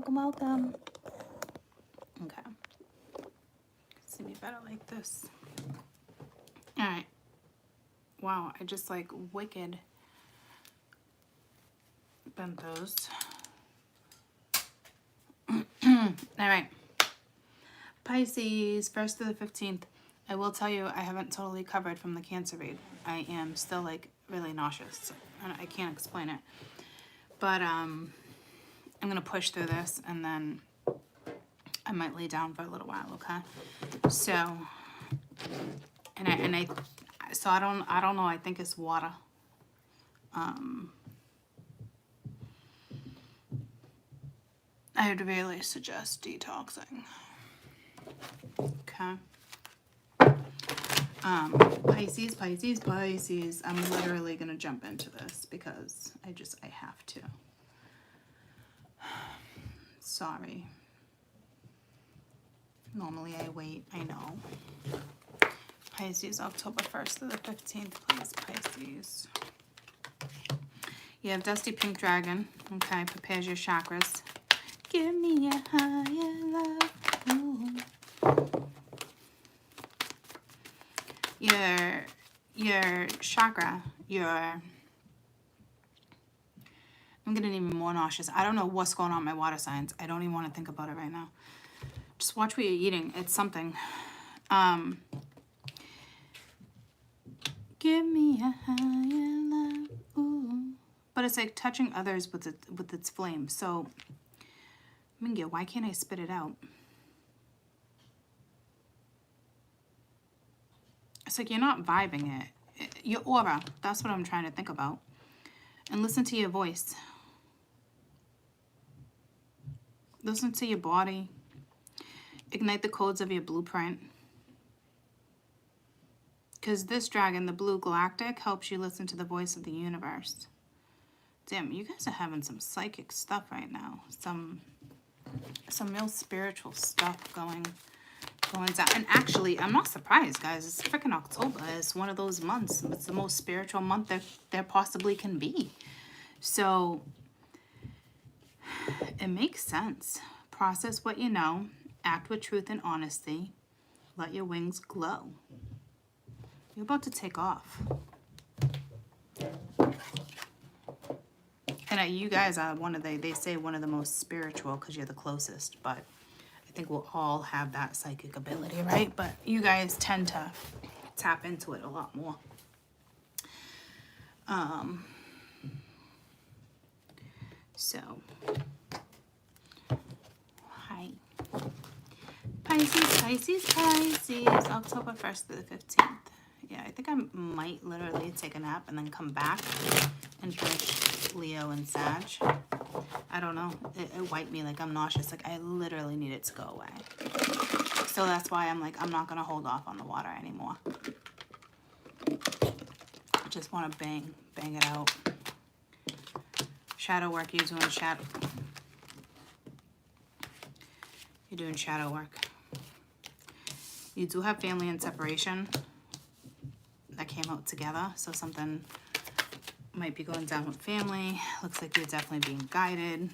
welcome, welcome. Okay. See me better like this. All right. Wow, I just like wicked bent those. All right. Pisces, 1st to the 15th. I will tell you, I haven't totally recovered from the Cancer read. I am still like really nauseous. I can't explain it. But I'm going to push through this and then I might lay down for a little while, okay? So, I don't know, I think it's water. I would really suggest detoxing. Okay. Pisces, Pisces, Pisces. I'm literally gonna jump into this because I have to. Sorry. Normally I wait, I know. Pisces, October 1st to the 15th, please, Pisces. You have Dusty Pink Dragon. Okay, prepares your chakras. Give me a higher love. Ooh. Your chakra, I'm getting even more nauseous. I don't know what's going on in my water signs. I don't even want to think about it right now. Just watch what you're eating. It's something. Give me a higher love. Ooh. But it's like touching others with its flame. So, Mingia, why can't I spit it out? It's like you're not vibing it. Your aura, that's what I'm trying to think about. And listen to your voice. Listen to your body. Ignite the codes of your blueprint. Because this dragon, the blue galactic, helps you listen to the voice of the universe. Damn, you guys are having some psychic stuff right now. Some real spiritual stuff going down. And actually, I'm not surprised, guys. It's freaking October. It's one of those months. It's the most spiritual month there possibly can be. So, it makes sense. Process what you know. Act with truth and honesty. Let your wings glow. You're about to take off. And you guys are they say one of the most spiritual because you're the closest, but I think we'll all have that psychic ability, right? But you guys tend to tap into it a lot more. So, hi. Pisces, Pisces, Pisces, October 1st to the 15th. Yeah, I think I might literally take a nap and then come back and finish Leo and Sag. I don't know. It wiped me like I'm nauseous. Like I literally need it to go away. So that's why I'm like, I'm not going to hold off on the water anymore. I just want to bang it out. Shadow work, you're doing shadow. You're doing shadow work. You do have family and separation that came out together. So something might be going down with family. Looks like you're definitely being guided.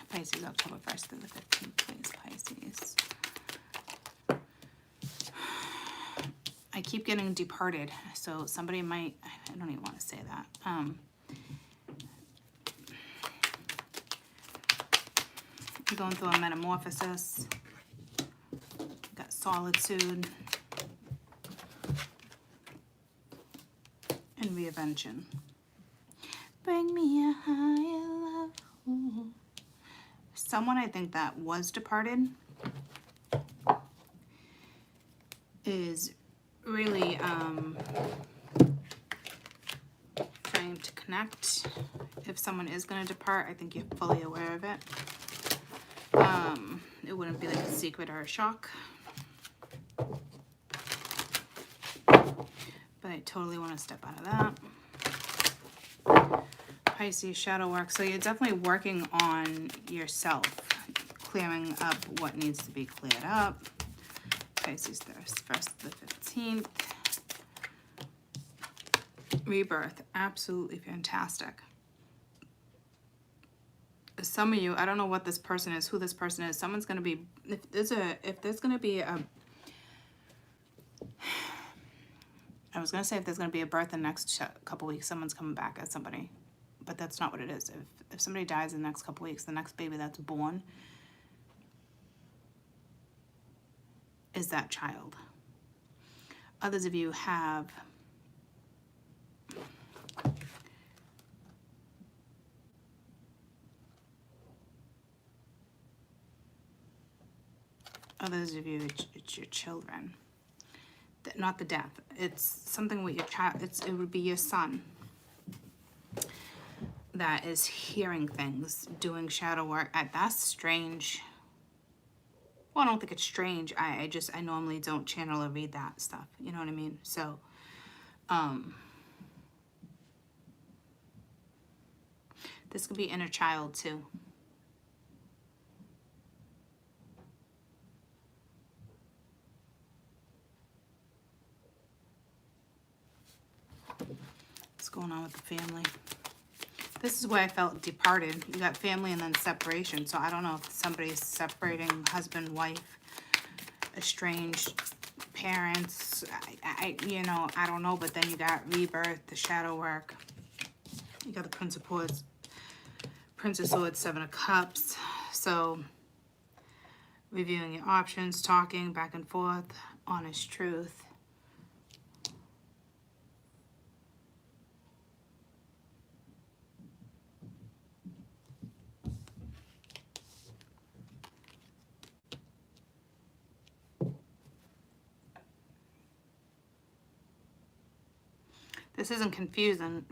Pisces, October 1st through the 15th, please, Pisces. I keep getting departed. So somebody might, I don't even want to say that. You're going through a metamorphosis. Got solitude. And reinvention. Bring me a higher love. Ooh. Someone I think that was departed is really trying to connect. If someone is going to depart, I think you're fully aware of it. It wouldn't be like a secret or a shock. But I totally want to step out of that. Pisces, shadow work. So you're definitely working on yourself. Clearing up what needs to be cleared up. Pisces, 1st to the 15th. Rebirth. Absolutely fantastic. some of you, I don't know what this person is, who this person is. Someone's going to be, if there's going to be a, I was going to say if there's going to be a birth in the next couple weeks, someone's coming back as somebody. But that's not what it is. If somebody dies in the next couple weeks, the next baby that's born is that child. Others of you have it's your children. Not the death. It's something with your child. It would be your son that is hearing things, doing shadow work. That's strange. Well, I don't think it's strange. I normally don't channel or read that stuff. You know what I mean? So, this could be inner child too. What's going on with the family? This is where I felt departed. You got family and then separation. So I don't know if somebody's separating, husband, wife, estranged parents. You know, I don't know. But then you got rebirth, the shadow work. You got the Prince of Swords, Prince of Swords, Seven of Cups. So reviewing your options, talking back and forth, honest truth. This isn't confusion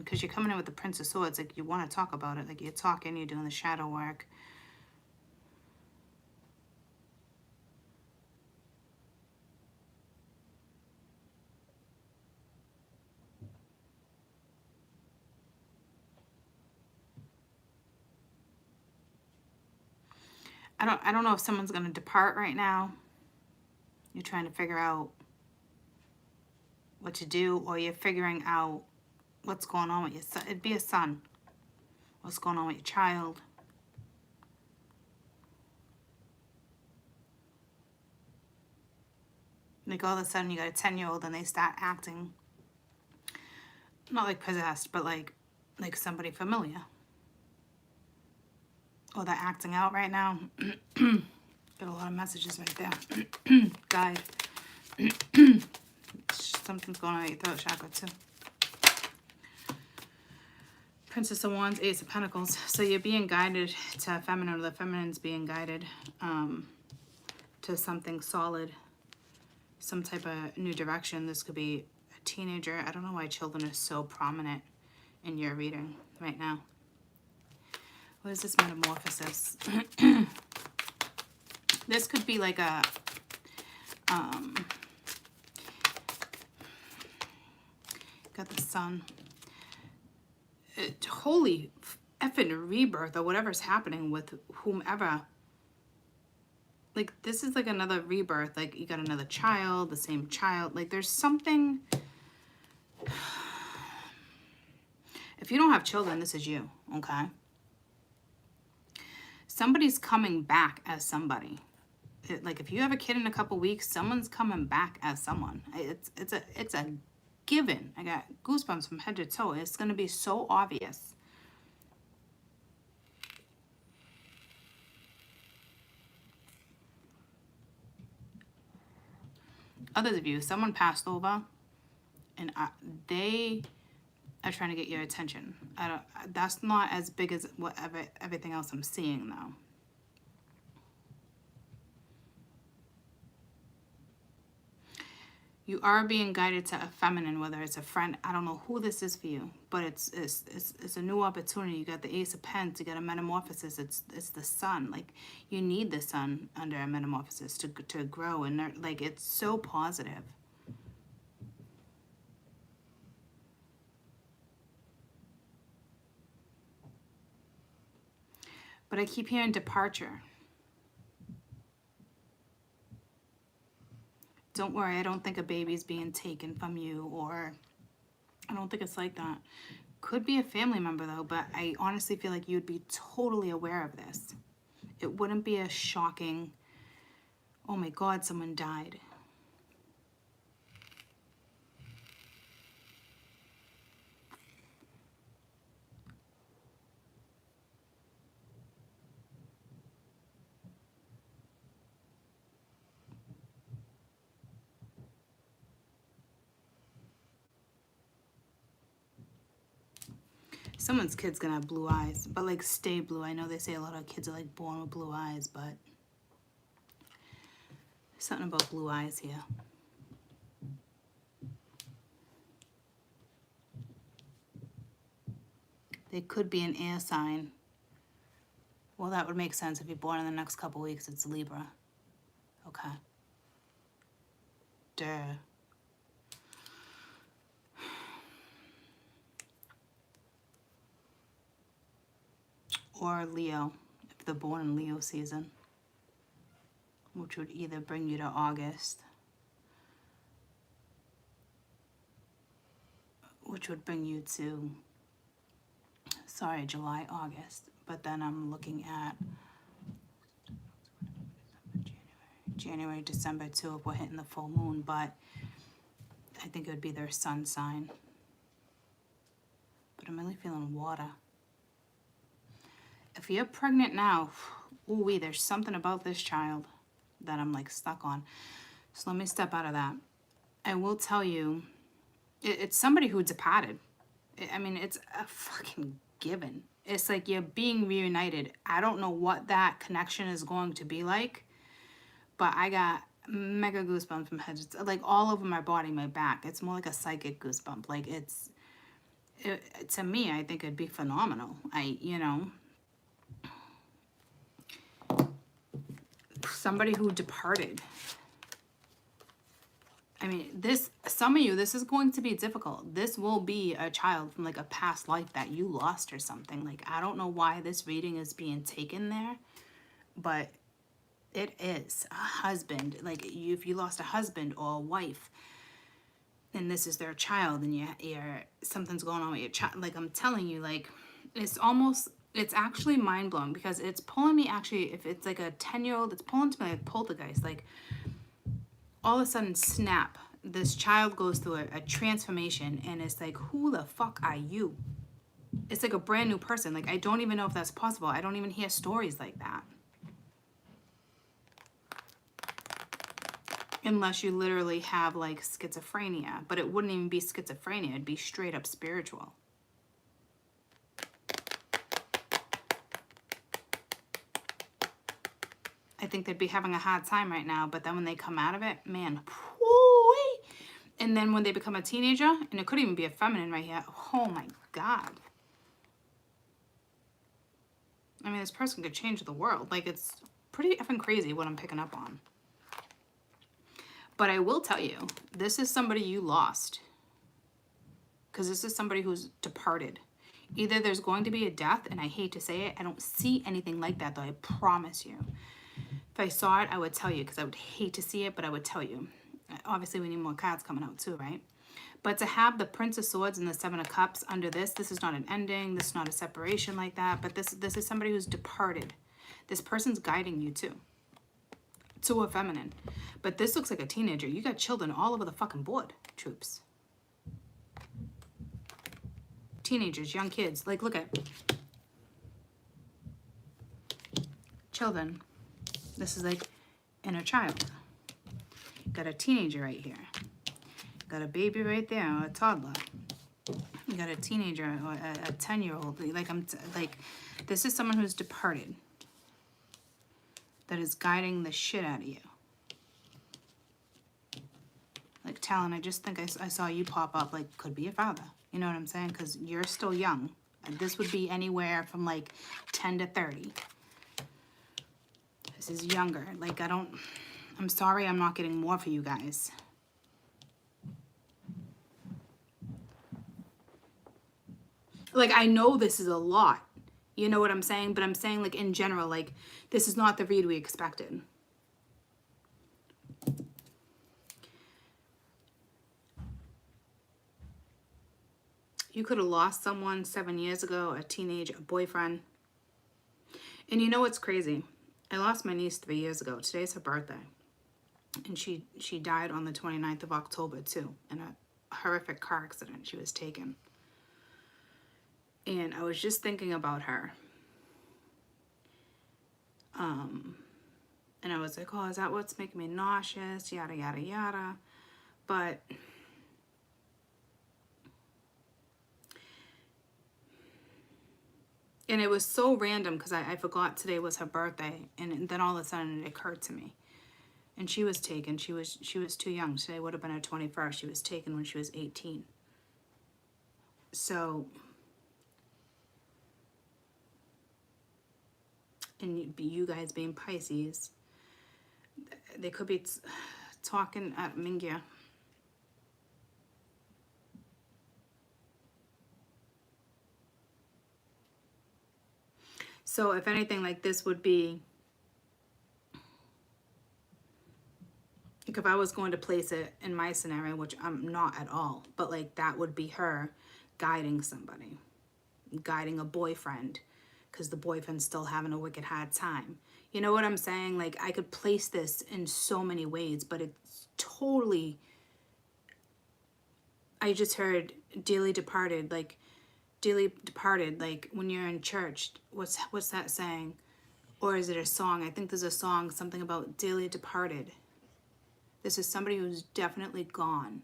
because you're coming in with the Prince of Swords. Like, you want to talk about it. Like, you're talking, you're doing the shadow work. I don't know if someone's going to depart right now. You're trying to figure out what to do, or you're figuring out what's going on with your son. It'd be a son. What's going on with your child. Like, all of a sudden you got a 10-year-old and they start acting not like possessed, but like somebody familiar. Or they're acting out right now. Got a lot of messages right there. Guide. Something's going on with your throat chakra too. Princess of Wands, Ace of Pentacles. So you're being guided to feminine, or the feminine's being guided to something solid, some type of new direction. This could be a teenager. I don't know why children are so prominent in your reading right now. What is this Metamorphosis? This could be like a got the sun. Holy effing rebirth, or whatever's happening with whomever. Like, this is like another rebirth. Like, you got another child, the same child. Like, there's something. If you don't have children, this is you, okay? Somebody's coming back as somebody. Like, if you have a kid in a couple weeks, someone's coming back as someone. It's a given. I got goosebumps from head to toe. It's going to be so obvious. Others of you, someone passed over, and they are trying to get your attention. That's not as big as everything else I'm seeing though. You are being guided to a feminine, whether it's a friend. I don't know who this is for you, but it's a new opportunity. You got the Ace of Pentacles, you got a Metamorphosis. It's the sun. Like, you need the sun under a Metamorphosis to grow, and like, it's so positive. But I keep hearing departure. Don't worry, I don't think a baby's being taken from you, or I don't think it's like that. Could be a family member though, but I honestly feel like you'd be totally aware of this. It wouldn't be a shocking, oh my God, someone died. Someone's kid's gonna have blue eyes, but like stay blue. I know they say a lot of kids are like born with blue eyes, but something about blue eyes here. They could be an air sign. Well, that would make sense if you're born in the next couple weeks. It's Libra. Okay. Duh. Or Leo, if they're born in Leo season, which would either bring you to August, which would bring you to, sorry, July, August. But then I'm looking at January, December too, if we're hitting the full moon, but I think it would be their sun sign. But I'm really feeling water. If you're pregnant now, ooh, there's something about this child that I'm like stuck on. So let me step out of that. I will tell you, it's somebody who departed. I mean, it's a fucking given. It's like you're being reunited. I don't know what that connection is going to be like, but I got mega goosebumps from head to, like all over my body, my back. It's more like a psychic goosebump. Like to me, I think it'd be phenomenal. You know, somebody who departed. I mean, some of you, this is going to be difficult. This will be a child from like a past life that you lost or something. Like, I don't know why this reading is being taken there, but it is a husband. Like, if you lost a husband or a wife, and this is their child, and you're something's going on with your child. Like, I'm telling you, like, it's actually mind-blowing, because it's pulling me, actually, if it's like a 10-year-old, it's pulling to me like poltergeist. Like, all of a sudden, snap, this child goes through a transformation, and it's like, who the fuck are you? It's like a brand new person. Like, I don't even know if that's possible. I don't even hear stories like that. Unless you literally have like schizophrenia, but it wouldn't even be schizophrenia. It'd be straight up spiritual. I think they'd be having a hard time right now, but then when they come out of it, man, whoo-wee. And then when they become a teenager, and it could even be a feminine right here, oh my God. I mean, this person could change the world. Like, it's pretty effing crazy what I'm picking up on. But I will tell you, this is somebody you lost. Because this is somebody who's departed. Either there's going to be a death, and I hate to say it, I don't see anything like that, though, I promise you. If I saw it, I would tell you, because I would hate to see it, but I would tell you. Obviously, we need more cards coming out too, right? But to have the Prince of Swords and the Seven of Cups under this is not an ending. This is not a separation like that. But this is somebody who's departed. This person's guiding you too. To a feminine. But this looks like a teenager. You got children all over the fucking board, troops. Teenagers, young kids. Like, look at children. This is like inner child. Got a teenager right here. Got a baby right there, or a toddler. You got a teenager or a 10-year-old. Like, this is someone who's departed. That is guiding the shit out of you. Like, Talon, I just think I saw you pop up. Like, could be your father. You know what I'm saying? Because you're still young. And this would be anywhere from like 10 to 30. This is younger. Like, I'm sorry I'm not getting more for you guys. Like, I know this is a lot. You know what I'm saying? But I'm saying, like, in general, like, this is not the read we expected. You could have lost someone 7 years ago, a boyfriend. And you know what's crazy? I lost my niece 3 years ago. Today's her birthday. And she died on the 29th of October, too, in a horrific car accident. She was taken. And I was just thinking about her. And I was like, oh, is that what's making me nauseous? Yada, yada, yada. But and it was so random because I forgot today was her birthday. And then all of a sudden it occurred to me. And she was taken. She was too young. Today would have been her 21st. She was taken when she was 18. So, and you guys being Pisces, they could be talking at Mingya. So if anything, like this would be, like if I was going to place it in my scenario, which I'm not at all, but like that would be her guiding somebody, guiding a boyfriend, because the boyfriend's still having a wicked hard time. You know what I'm saying? Like I could place this in so many ways, but it's totally, I just heard dearly departed, like dearly departed, like when you're in church, what's that saying? Or is it a song? I think there's a song, something about dearly departed. This is somebody who's definitely gone.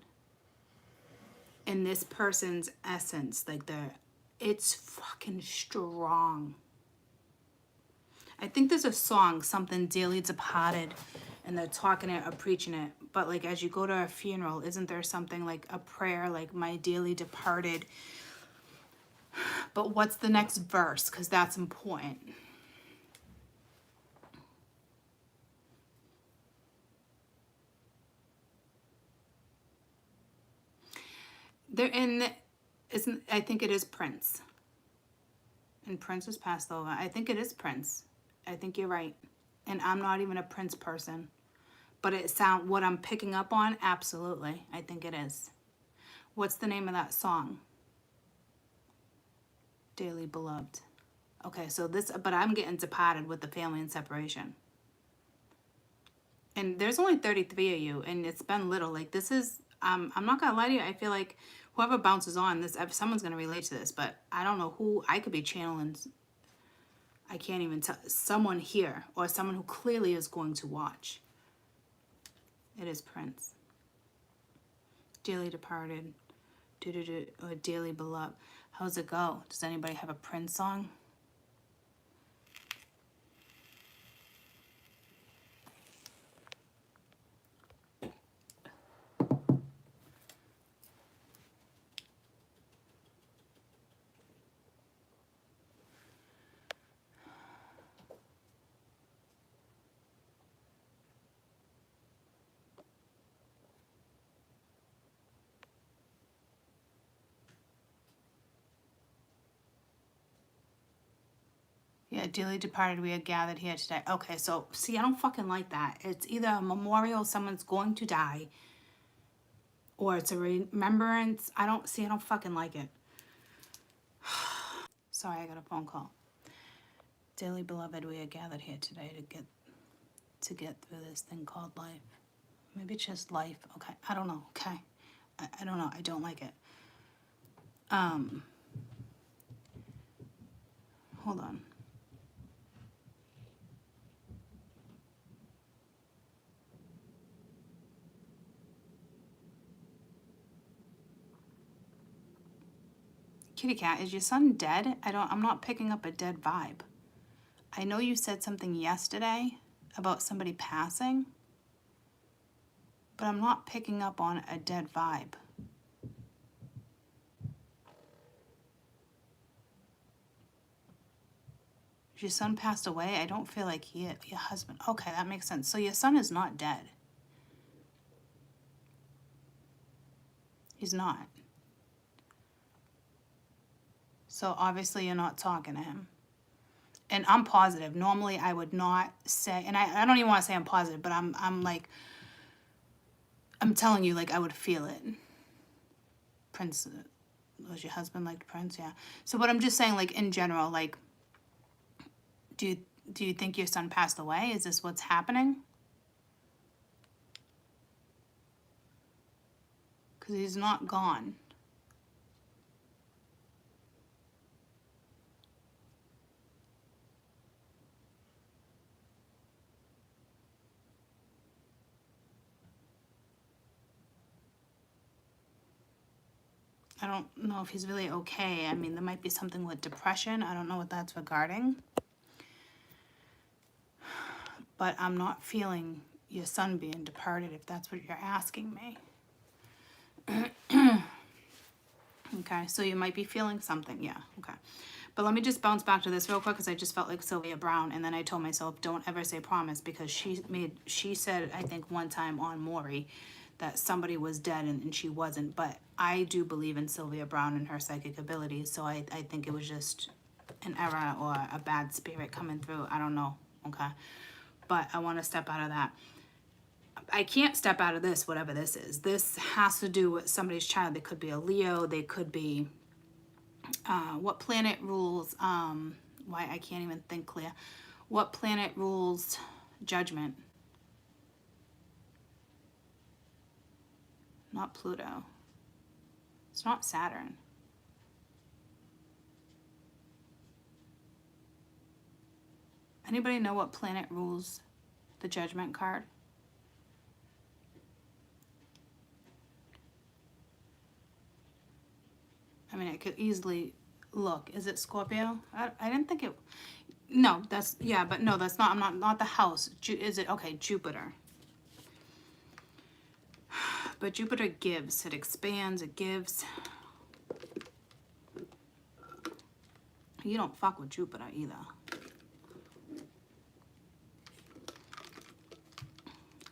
And this person's essence, like it's fucking strong. I think there's a song, something dearly departed, and they're talking it or preaching it. But like as you go to a funeral, isn't there something like a prayer, like my dearly departed? But what's the next verse? Because that's important. I think it is Prince. And Prince has passed over. I think it is Prince. I think you're right. And I'm not even a Prince person. But what I'm picking up on, absolutely. I think it is. What's the name of that song? Dearly Beloved. Okay, so but I'm getting departed with the family and separation. And there's only 33 of you, and it's been little. Like this is, I'm not gonna lie to you, I feel like whoever bounces on this, someone's gonna relate to this, but I don't know who. I could be channeling, I can't even tell, someone here, or someone who clearly is going to watch. It is Prince. Dearly departed, or dearly beloved. How's it go? Does anybody have a Prince song? Yeah, dearly departed, we are gathered here today. Okay, so, see, I don't fucking like that. It's either a memorial, someone's going to die, or it's a remembrance. I don't fucking like it. Sorry, I got a phone call. Dearly beloved, we are gathered here today to get through this thing called life. Maybe it's just life. Okay, I don't know, okay? I don't know, I don't like it. Hold on. Kitty cat, is your son dead? I'm not picking up a dead vibe. I know you said something yesterday about somebody passing, but I'm not picking up on a dead vibe. Your son passed away? I don't feel like your husband. Okay, that makes sense. So your son is not dead. He's not. So obviously you're not talking to him. And I'm positive. Normally I would not say, and I don't even want to say I'm positive, but I'm like, I'm telling you, like I would feel it. Prince, Was your husband like Prince? Yeah. So what I'm just saying, like, in general, like, do you think your son passed away? Is this what's happening? Because he's not gone. I don't know if he's really okay. I mean, there might be something with depression. I don't know what that's regarding. But I'm not feeling your son being departed, if that's what you're asking me. Okay, so you might be feeling something. Yeah, okay. But let me just bounce back to this real quick, because I just felt like Sylvia Brown, and then I told myself, don't ever say promise, because she said, I think one time on Maury, that somebody was dead and she wasn't. But I do believe in Sylvia Brown and her psychic abilities, so I think it was just an error or a bad spirit coming through. I don't know, okay? But I want to step out of that. I can't step out of this, whatever this is. This has to do with somebody's child. They could be a Leo. They could be, what planet rules, why I can't even think clear. What planet rules judgment? Not Pluto. It's not Saturn. Anybody know what planet rules the judgment card? I mean, I could easily look. Is it Scorpio? I didn't think it. No, that's, yeah, but no, that's not. I'm not the house. Is it? Okay, Jupiter. But Jupiter gives. It expands. It gives. You don't fuck with Jupiter either.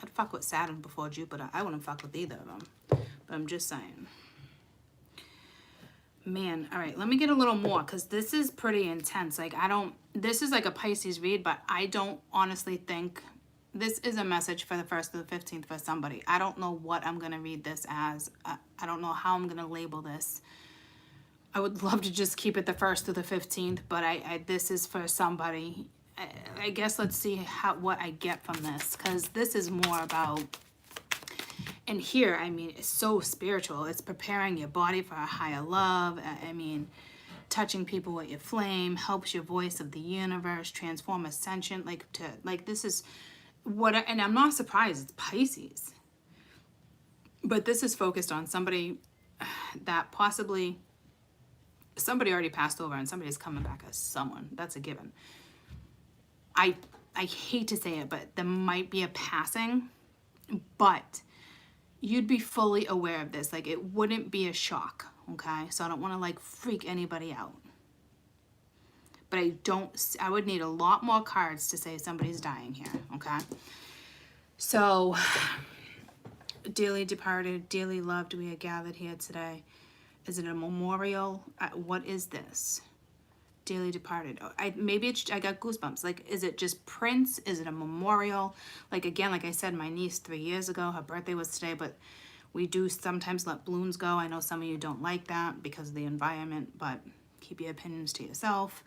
I'd fuck with Saturn before Jupiter. I wouldn't fuck with either of them. But I'm just saying. Man, all right, let me get a little more, because this is pretty intense. Like, this is like a Pisces read, but I don't honestly think this is a message for the 1st to the 15th for somebody. I don't know what I'm going to read this as. I don't know how I'm going to label this. I would love to just keep it the 1st to the 15th, but this is for somebody. I guess let's see what I get from this, because this is more about, and here, I mean, it's so spiritual. It's preparing your body for a higher love. I mean, touching people with your flame helps your voice of the universe transform ascension. This is what, and I'm not surprised it's Pisces. But this is focused on somebody that possibly, somebody already passed over and somebody's coming back as someone. That's a given. I hate to say it, but there might be a passing, but you'd be fully aware of this. Like, it wouldn't be a shock, okay? So I don't want to, like, freak anybody out. But I would need a lot more cards to say somebody's dying here, okay? So, dearly departed, dearly loved, we are gathered here today. Is it a memorial? What is this? Dearly departed. I got goosebumps. Like, is it just Prince? Is it a memorial? Like, again, like I said, my niece 3 years ago, her birthday was today, but we do sometimes let balloons go. I know some of you don't like that because of the environment, but keep your opinions to yourself.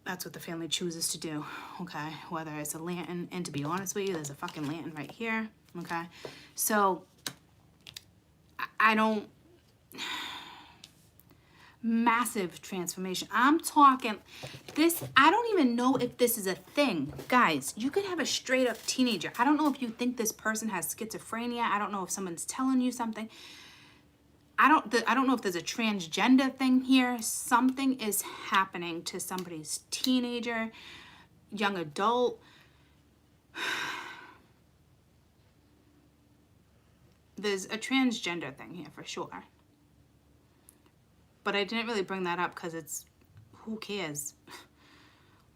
That's what the family chooses to do, okay? Whether it's a lantern, and to be honest with you, there's a fucking lantern right here, okay? So, I don't... Massive transformation. I'm talking this. I don't even know if this is a thing, guys. You could have a straight up teenager. I don't know if you think this person has schizophrenia. I don't know if someone's telling you something. I don't know if there's a transgender thing here. Something is happening to somebody's teenager, young adult. There's a transgender thing here for sure. But I didn't really bring that up because it's, who cares?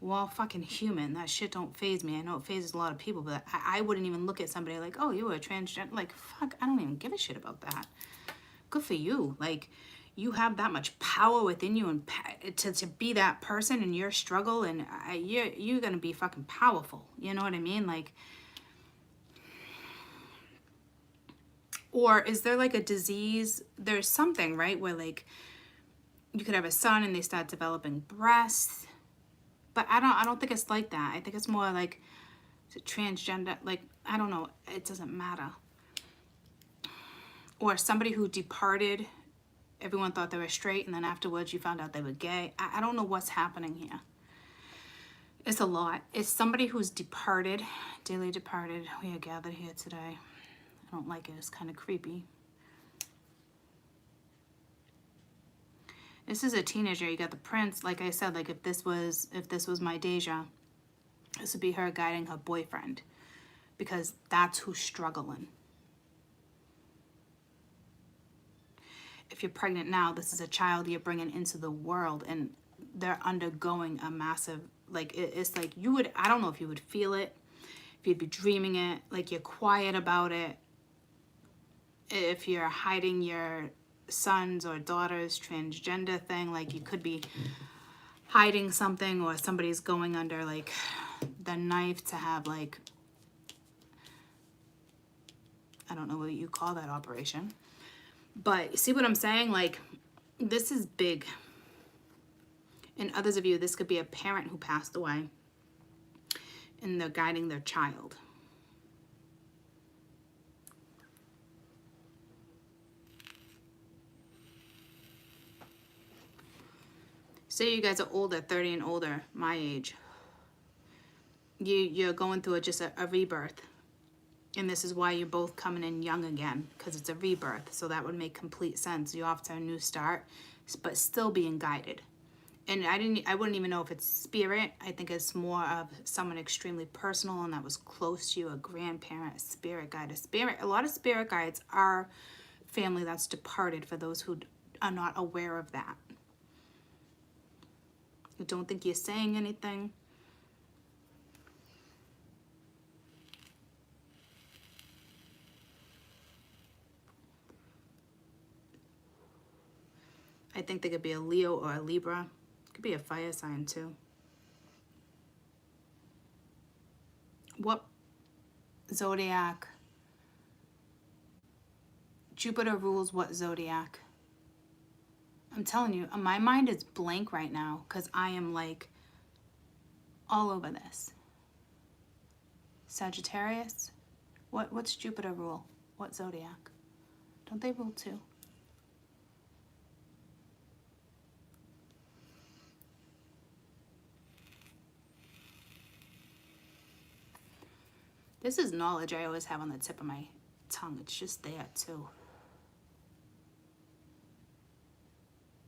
We're all fucking human. That shit don't faze me. I know it phases a lot of people, but I wouldn't even look at somebody like, oh, you were a transgender. Like, fuck, I don't even give a shit about that. Good for you. Like, you have that much power within you, and to be that person in your struggle, and you're gonna be fucking powerful. You know what I mean? Like, Or is there like a disease? There's something, right? Where like you could have a son and they start developing breasts. But I don't think it's like that. I think it's more like, is it transgender? Like, I don't know. It doesn't matter. Or somebody who departed, everyone thought they were straight, and then afterwards you found out they were gay. I don't know what's happening here. It's a lot. It's somebody who's departed, dearly departed. We are gathered here today. I don't like it. It's kind of creepy. This is a teenager. You got the prince. Like I said, like if this was my Deja, this would be her guiding her boyfriend, because that's who's struggling. If you're pregnant now, this is a child you're bringing into the world, and they're undergoing a massive, like, it's like you would, I don't know if you would feel it, if you'd be dreaming it, like you're quiet about it, if you're hiding your son's or daughter's transgender thing, like you could be hiding something, or somebody's going under like the knife to have like, I don't know what you call that operation. But you see what I'm saying? Like, this is big. And others of you, this could be a parent who passed away and they're guiding their child. Say you guys are older, 30 and older, my age. You're going through just a rebirth. And this is why you're both coming in young again, because it's a rebirth. So that would make complete sense. You're off to a new start, but still being guided. And I wouldn't even know if it's spirit. I think it's more of someone extremely personal and that was close to you, a grandparent, a spirit guide. A lot of spirit guides are family that's departed, for those who are not aware of that. You don't think you're saying anything. I think they could be a Leo or a Libra. Could be a fire sign too. What zodiac? Jupiter rules what zodiac? I'm telling you, my mind is blank right now because I am like all over this. Sagittarius? What's Jupiter rule? What zodiac? Don't they rule too? This is knowledge I always have on the tip of my tongue. It's just there too.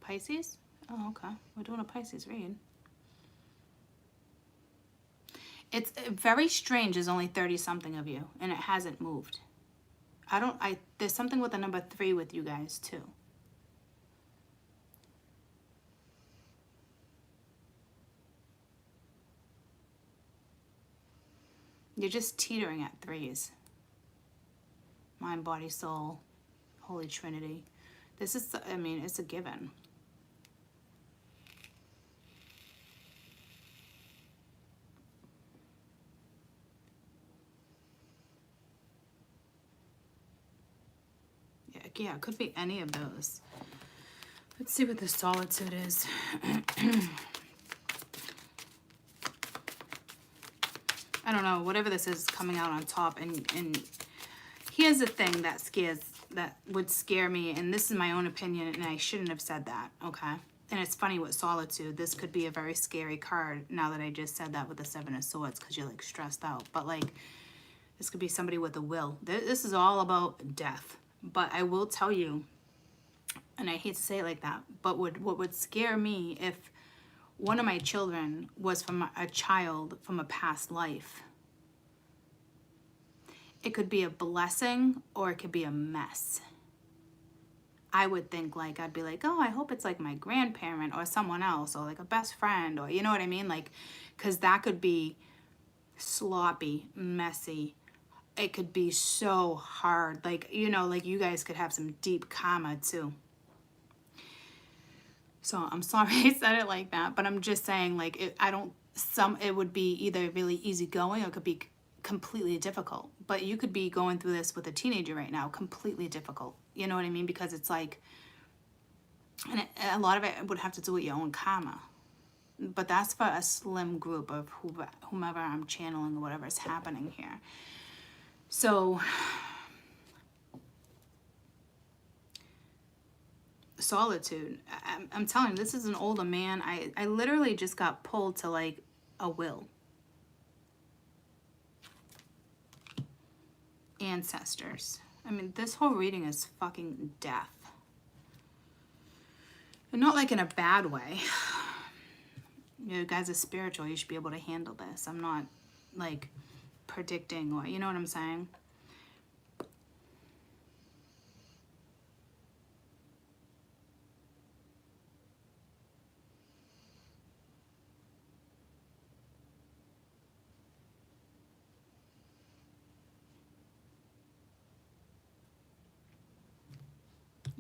Pisces? Oh, okay. We're doing a Pisces read. It's very strange. There's only 30 something of you and it hasn't moved. There's something with the number 3 with you guys too. You're just teetering at 3s. Mind, body, soul, Holy Trinity. This is, I mean, it's a given. Yeah, it could be any of those. Let's see what the solitude is. I don't know, whatever this is coming out on top. And here's the thing that would scare me, and this is my own opinion, and I shouldn't have said that, okay? And it's funny with solitude. This could be a very scary card now that I just said that with the 7 of Swords, because you're like stressed out. But like, this could be somebody with a will. This is all about death. But I will tell you, and I hate to say it like that, but what would scare me if one of my children was from a child from a past life. It could be a blessing or it could be a mess. I would think like, I'd be like, oh, I hope it's like my grandparent or someone else or like a best friend or, you know what I mean? Like, because that could be sloppy, messy. It could be so hard. Like, you know, like you guys could have some deep karma too. So I'm sorry I said it like that, but I'm just saying like, it would be either really easygoing or it could be completely difficult. But you could be going through this with a teenager right now, completely difficult. You know what I mean? Because it's like, and a lot of it would have to do with your own karma. But that's for a slim group of whomever I'm channeling or whatever is happening here. So, solitude. I'm telling you, this is an older man. I literally just got pulled to like a will. Ancestors. I mean, this whole reading is fucking death. And not like in a bad way. You guys are spiritual. You should be able to handle this. I'm not like predicting or, you know what I'm saying?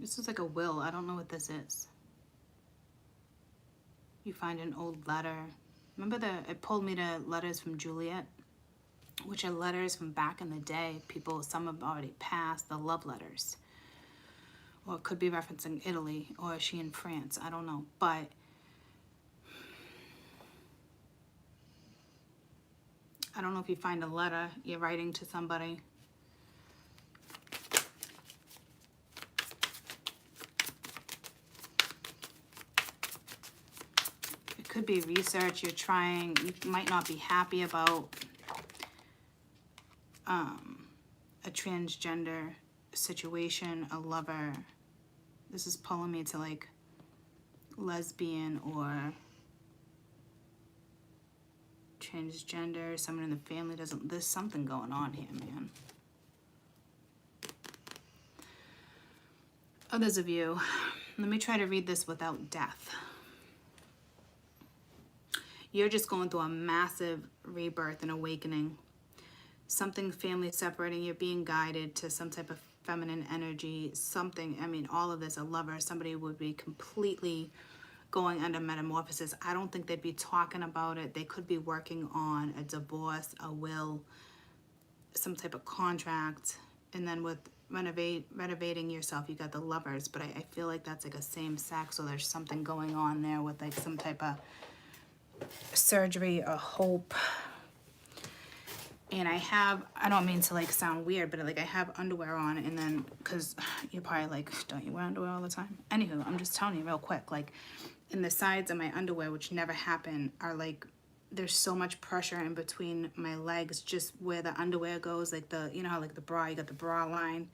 This is like a will. I don't know what this is. You find an old letter. Remember it pulled me to letters from Juliet, which are letters from back in the day. People, some have already passed, the love letters. Or it could be referencing Italy, or is she in France? I don't know. But I don't know if you find a letter you're writing to somebody. Could be research you're trying. You might not be happy about a transgender situation, a lover. This is pulling me to like lesbian or transgender. Someone in the family doesn't. There's something going on here, man. Others of you, let me try to read this without death. You're just going through a massive rebirth and awakening. Something family separating, you're being guided to some type of feminine energy, something, I mean, all of this, a lover, somebody would be completely going under metamorphosis. I don't think they'd be talking about it. They could be working on a divorce, a will, some type of contract. And then with renovating yourself, you got the lovers, but I feel like that's like a same sex, so there's something going on there with like some type of surgery or hope. And I don't mean to like sound weird, but like I have underwear on, and then because you're probably like, don't you wear underwear all the time? Anywho, I'm just telling you real quick, like in the sides of my underwear, which never happen, are like there's so much pressure in between my legs, just where the underwear goes, like the, you know how like the bra, you got the bra line.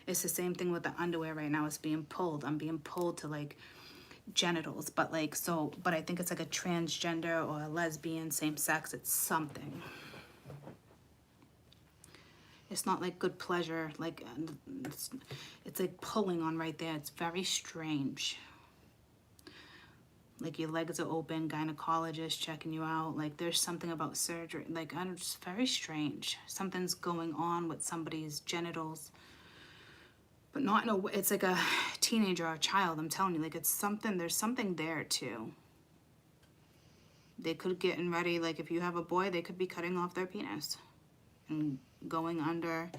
It's the same thing with the underwear right now. It's being pulled. I'm being pulled to like genitals, but like, so, but I think it's like a transgender or a lesbian, same sex. It's something. It's not like good pleasure, like it's like pulling on right there. It's very strange. Like your legs are open, gynecologist checking you out. Like there's something about surgery. Like I'm just very strange. Something's going on with somebody's genitals. But not in a, it's like a teenager or a child. I'm telling you, like it's something, there's something there too. They could get ready, like if you have a boy, they could be cutting off their penis and going under,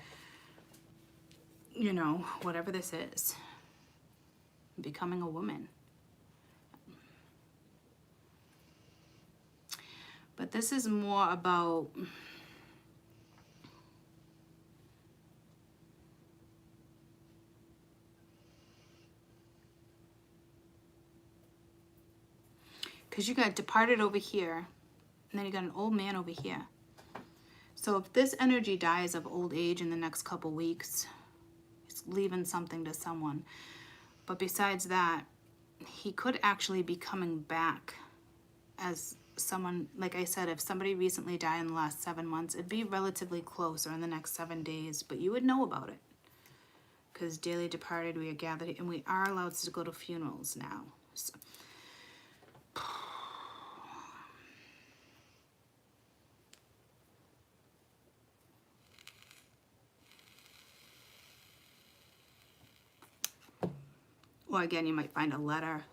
you know, whatever this is. Becoming a woman. But this is more about because you got departed over here, and then you got an old man over here. So if this energy dies of old age in the next couple weeks, it's leaving something to someone. But besides that, he could actually be coming back as someone, like I said, if somebody recently died in the last 7 months, it'd be relatively close or in the next 7 days, but you would know about it. Because daily departed, we are gathered, and we are allowed to go to funerals now. So, or again, you might find a letter.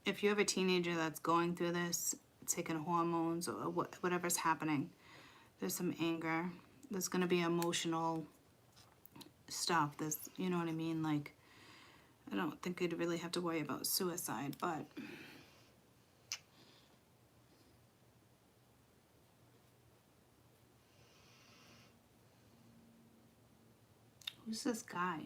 if you have a teenager that's going through this, taking hormones or whatever's happening, there's some anger. There's going to be emotional stuff. There's, you know what I mean? Like, I don't think you'd really have to worry about suicide, but who's this guy?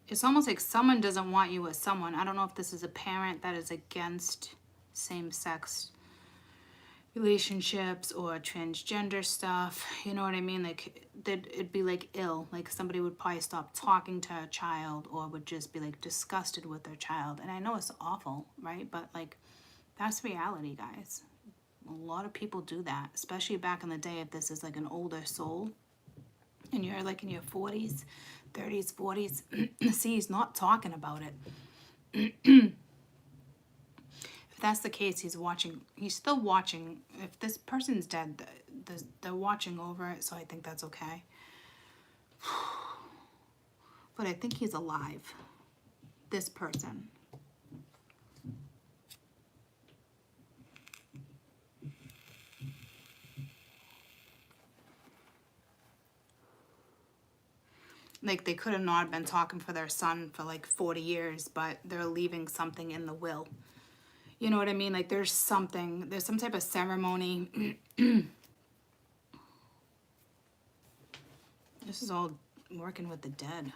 It's almost like someone doesn't want you with someone. I don't know if this is a parent that is against same-sex relationships or transgender stuff. You know what I mean? Like, it'd be like ill. Like, somebody would probably stop talking to a child or would just be like disgusted with their child. And I know it's awful, right? But like, that's reality, guys. A lot of people do that, especially back in the day. If this is like an older soul and you're like in your 40s, 30s, 40s, see, he's not talking about it. If that's the case, he's watching. He's still watching. If this person's dead, they're watching over it, so I think that's okay. But I think he's alive. This person. Like, they could have not been talking for their son for like 40 years, but they're leaving something in the will. You know what I mean? Like, there's some type of ceremony. This is all working with the dead.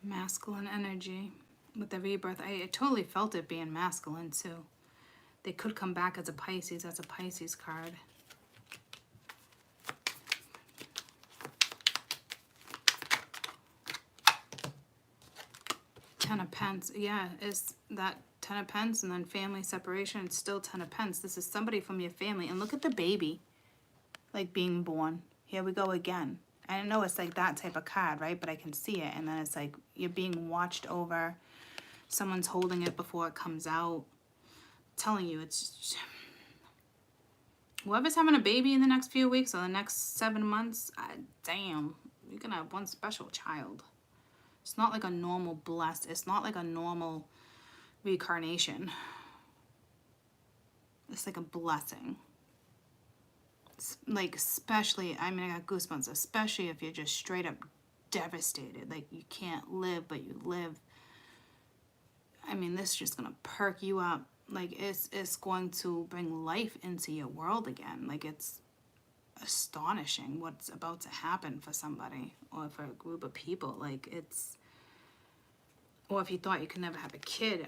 Masculine energy with the rebirth. I totally felt it being masculine too. They could come back as a Pisces. That's a Pisces card. Ten of Pence. Yeah, it's that Ten of Pence and then family separation. It's still Ten of Pence. This is somebody from your family. And look at the baby, like, being born. Here we go again. I know it's like that type of card, right? But I can see it. And then it's like you're being watched over. Someone's holding it before it comes out. I'm telling you, it's just, whoever's having a baby in the next few weeks or the next 7 months, damn, you're going to have one special child. It's not like a normal blessed. It's not like a normal reincarnation. It's like a blessing. Like, especially, I mean, I got goosebumps, especially if you're just straight up devastated. Like, you can't live, but you live. I mean, this is just going to perk you up. Like, it's going to bring life into your world again. Like, it's astonishing what's about to happen for somebody or for a group of people. Like, it's, or if you thought you could never have a kid,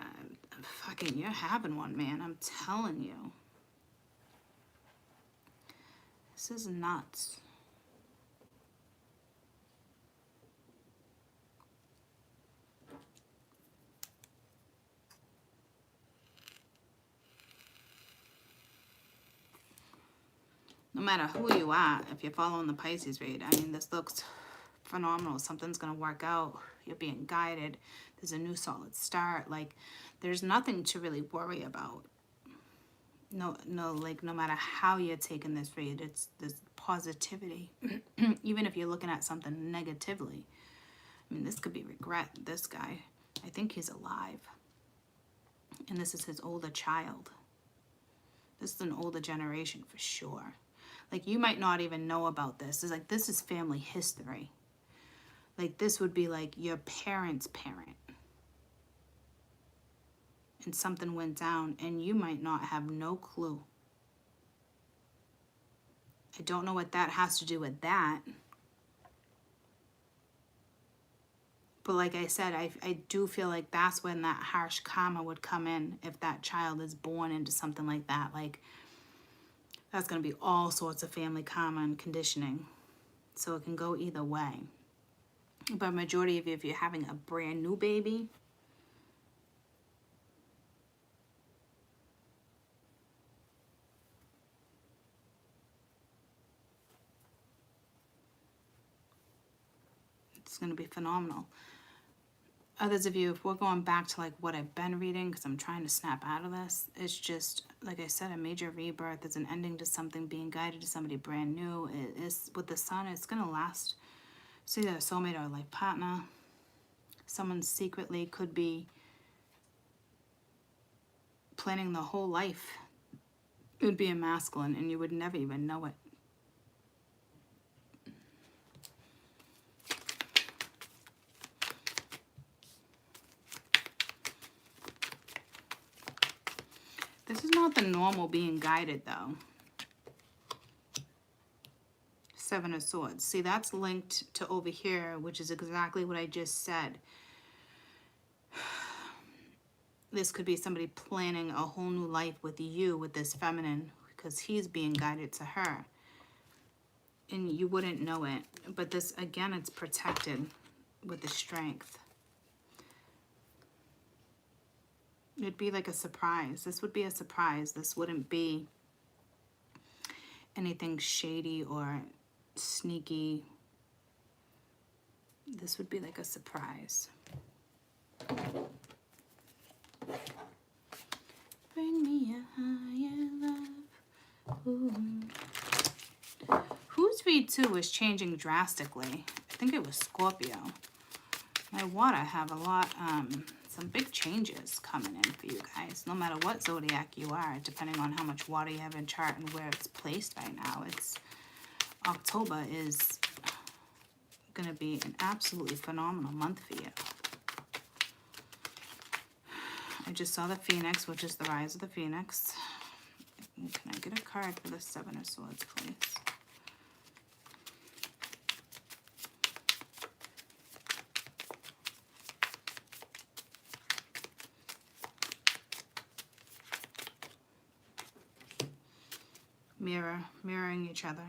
fucking, you're having one, man. I'm telling you. This is nuts. No matter who you are, if you're following the Pisces read, I mean, this looks phenomenal. Something's going to work out. You're being guided. There's a new solid start. Like, there's nothing to really worry about. No, like, no matter how you're taking this read, there's positivity. Even if you're looking at something negatively. I mean, this could be regret. This guy, I think he's alive. And this is his older child. This is an older generation for sure. Like, you might not even know about this. It's like, this is family history. Like, this would be like your parents' parent. And something went down and you might not have no clue. I don't know what that has to do with that. But like I said, I do feel like that's when that harsh karma would come in if that child is born into something like that. Like, that's going to be all sorts of family karma and conditioning. So it can go either way. But majority of you, if you're having a brand new baby, it's going to be phenomenal. Others of you, if we're going back to like what I've been reading, because I'm trying to snap out of this, it's just, like I said, a major rebirth. It's an ending to something, being guided to somebody brand new. It is with the sun, it's going to last. See, that a soulmate or a life partner. Someone secretly could be planning the whole life. It would be a masculine and you would never even know it. This is not the normal being guided, though. Seven of Swords. See, that's linked to over here, which is exactly what I just said. This could be somebody planning a whole new life with you, with this feminine, because he's being guided to her. And you wouldn't know it. But this, again, it's protected with the strength. It'd be like a surprise. This would be a surprise. This wouldn't be anything shady or sneaky. This would be like a surprise. Bring me a higher love. Ooh. Whose read too was changing drastically? I think it was Scorpio. My water have a lot, some big changes coming in for you guys. No matter what zodiac you are, depending on how much water you have in chart and where it's placed right now. It's October is going to be an absolutely phenomenal month for you. I just saw the Phoenix, which is the rise of the Phoenix. Can I get a card for the Seven of Swords, please? Mirroring each other.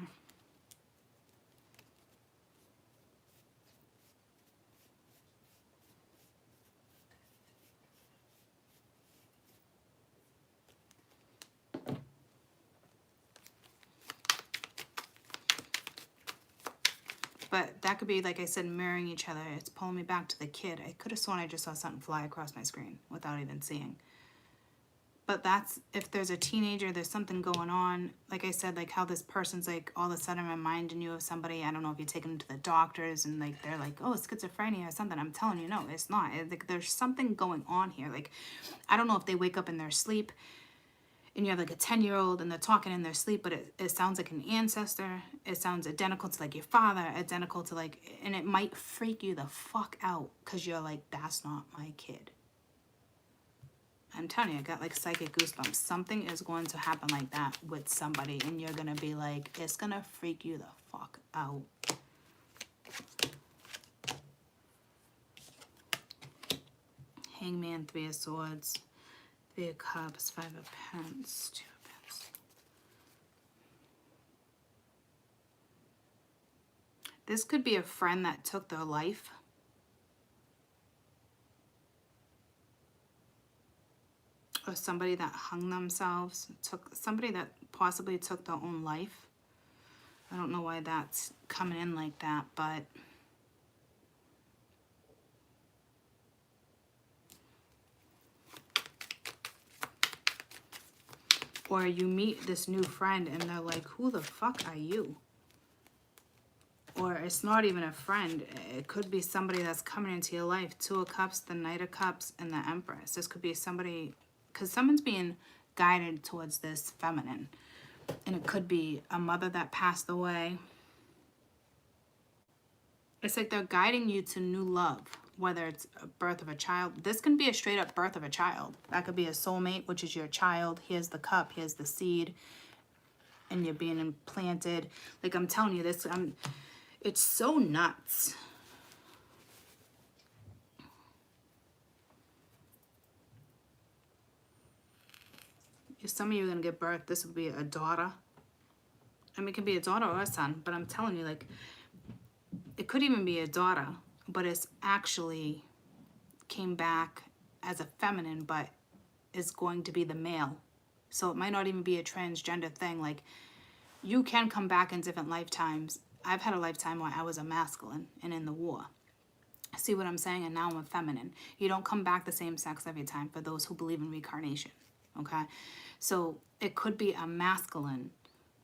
But that could be, like I said, mirroring each other. It's pulling me back to the kid. I could have sworn I just saw something fly across my screen without even seeing. But that's, if there's a teenager, there's something going on. Like I said, like how this person's like all of a sudden reminding you of somebody. I don't know if you take them to the doctors and like they're like, oh, schizophrenia or something. I'm telling you, no, it's not. Like, there's something going on here. Like, I don't know if they wake up in their sleep and you have like a 10-year-old and they're talking in their sleep, but it sounds like an ancestor. It sounds identical to like your father, identical to like, and it might freak you the fuck out because you're like, that's not my kid. I'm telling you, I got like psychic goosebumps. Something is going to happen like that with somebody and you're going to be like, it's going to freak you the fuck out. Hangman, Three of Swords, Three of Cups, Five of Pentacles, Two of Pentacles. This could be a friend that took their life. Or somebody that hung themselves, somebody that possibly took their own life. I don't know why that's coming in like that, but or you meet this new friend and they're like, who the fuck are you? Or it's not even a friend. It could be somebody that's coming into your life. Two of Cups, the Knight of Cups, and the Empress. This could be somebody, because someone's being guided towards this feminine. And it could be a mother that passed away. It's like they're guiding you to new love, whether it's a birth of a child. This can be a straight up birth of a child. That could be a soulmate, which is your child. Here's the cup, here's the seed, and you're being implanted. Like I'm telling you this, it's so nuts. If some of you are going to give birth, this would be a daughter. I mean, it could be a daughter or a son, but I'm telling you, like, it could even be a daughter. but it's actually came back as a feminine, but is going to be the male. So it might not even be a transgender thing. Like, you can come back in different lifetimes. I've had a lifetime where I was a masculine and in the war. See what I'm saying? And now I'm a feminine. You don't come back the same sex every time for those who believe in reincarnation. Okay? So it could be a masculine,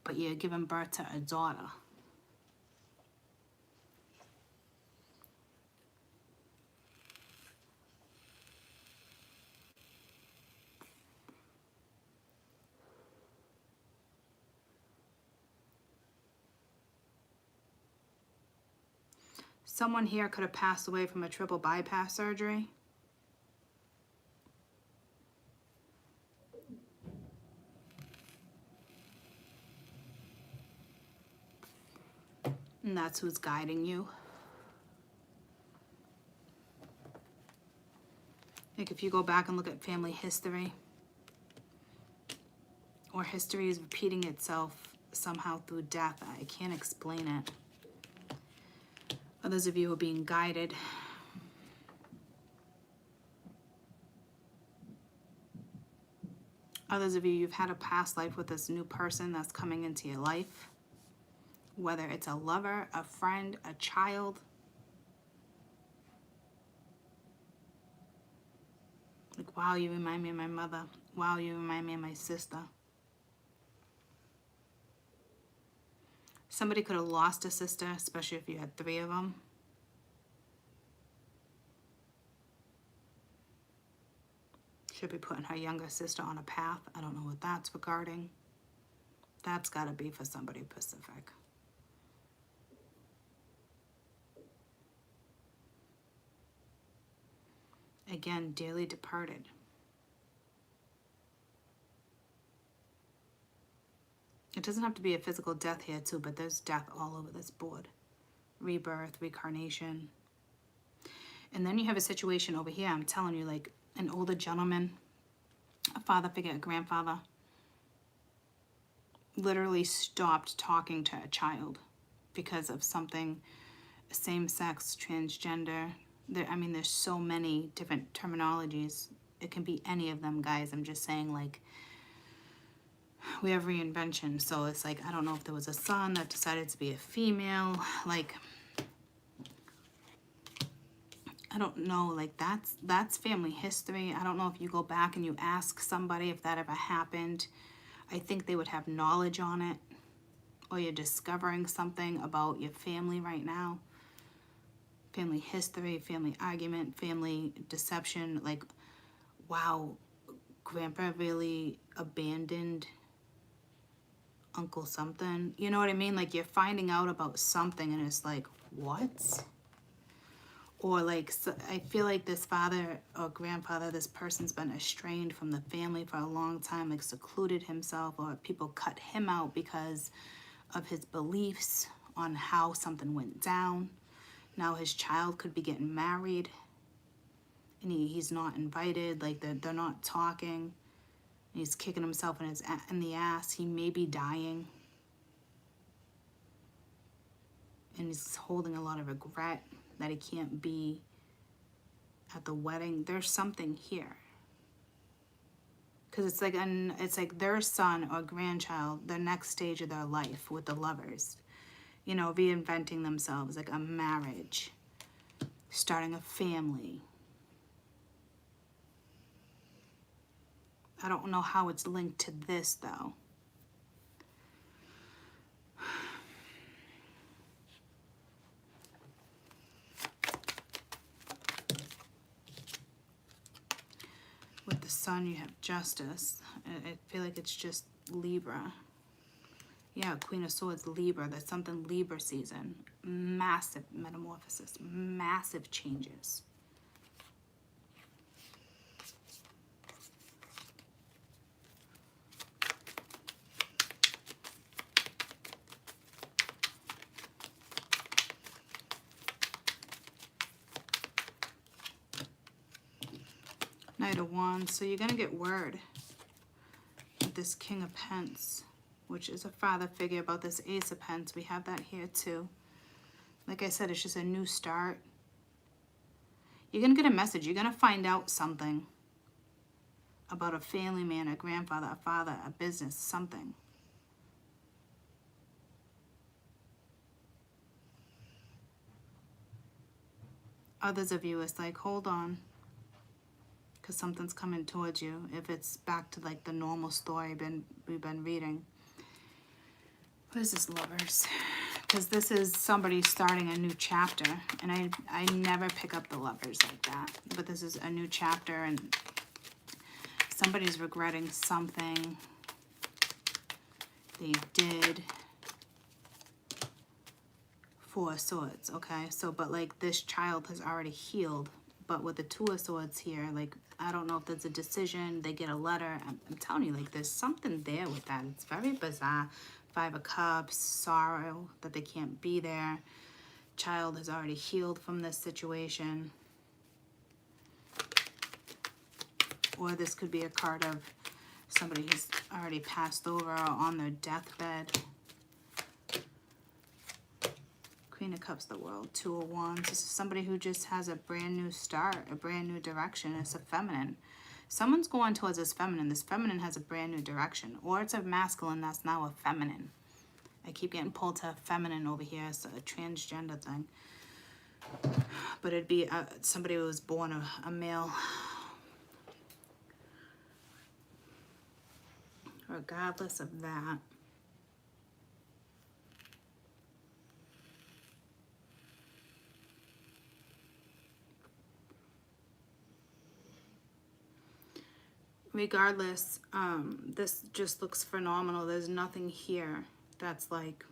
but you're giving birth to a daughter. Someone here could have passed away from a triple bypass surgery. And that's who's guiding you. Like, if you go back and look at family history, or history is repeating itself somehow through death, I can't explain it. Others of you are being guided. Others of you, you've had a past life with this new person that's coming into your life. Whether it's a lover, a friend, a child. Like, wow, you remind me of my mother. Wow, you remind me of my sister. Somebody could have lost a sister, especially if you had 3 of them. Should be putting her younger sister on a path. I don't know what that's regarding. That's got to be for somebody Pacific. Again, dearly departed. It doesn't have to be a physical death here too, but there's death all over this board. Rebirth, reincarnation. And then you have a situation over here, I'm telling you, like an older gentleman, a father figure, a grandfather, literally stopped talking to a child because of something, same-sex, transgender. I mean, there's so many different terminologies. It can be any of them, guys. I'm just saying, like, we have reinvention. So it's like, I don't know if there was a son that decided to be a female. Like, I don't know. Like, that's family history. I don't know if you go back and you ask somebody if that ever happened. I think they would have knowledge on it. Or you're discovering something about your family right now. Family history, family argument, family deception. Like, wow, grandpa really abandoned uncle something. You know what I mean? Like, you're finding out about something and it's like, what? Or like, so I feel like this father or grandfather, this person's been estranged from the family for a long time, like secluded himself, or people cut him out because of his beliefs on how something went down. Now his child could be getting married and he's not invited. Like, they're not talking. He's kicking himself in the ass. He may be dying. And he's holding a lot of regret that he can't be at the wedding. There's something here. Because it's like their son or grandchild, their next stage of their life with the lovers. You know, reinventing themselves, like a marriage, starting a family. I don't know how it's linked to this, though. With the sun, you have justice. I feel like it's just Libra. Yeah, Queen of Swords, Libra. That's something Libra season. Massive metamorphosis. Massive changes. Knight of Wands. So you're going to get word with this King of Pence, which is a father figure, about this Ace of Pence. We have that here too. Like I said, it's just a new start. You're going to get a message. You're going to find out something about a family man, a grandfather, a father, a business, something. Others of you, it's like, hold on, because something's coming towards you. If it's back to like the normal story we've been reading. What is this, Lovers? Because this is somebody starting a new chapter, and I never pick up the Lovers like that. But this is a new chapter, and somebody's regretting something they did. Four of Swords, okay? So, but like this child has already healed. But with the Two of Swords here, like, I don't know if there's a decision, they get a letter. I'm telling you, like, there's something there with that. It's very bizarre. Five of Cups, sorrow that they can't be there. Child has already healed from this situation. Or this could be a card of somebody who's already passed over or on their deathbed. Queen of Cups, the World, Two of Wands. This is somebody who just has a brand new start, a brand new direction. It's a feminine. Someone's going towards this feminine. This feminine has a brand new direction. Or it's a masculine that's now a feminine. I keep getting pulled to feminine over here. It's a transgender thing. But it'd be somebody who was born a male. Regardless of that. Regardless, this just looks phenomenal. There's nothing here that's like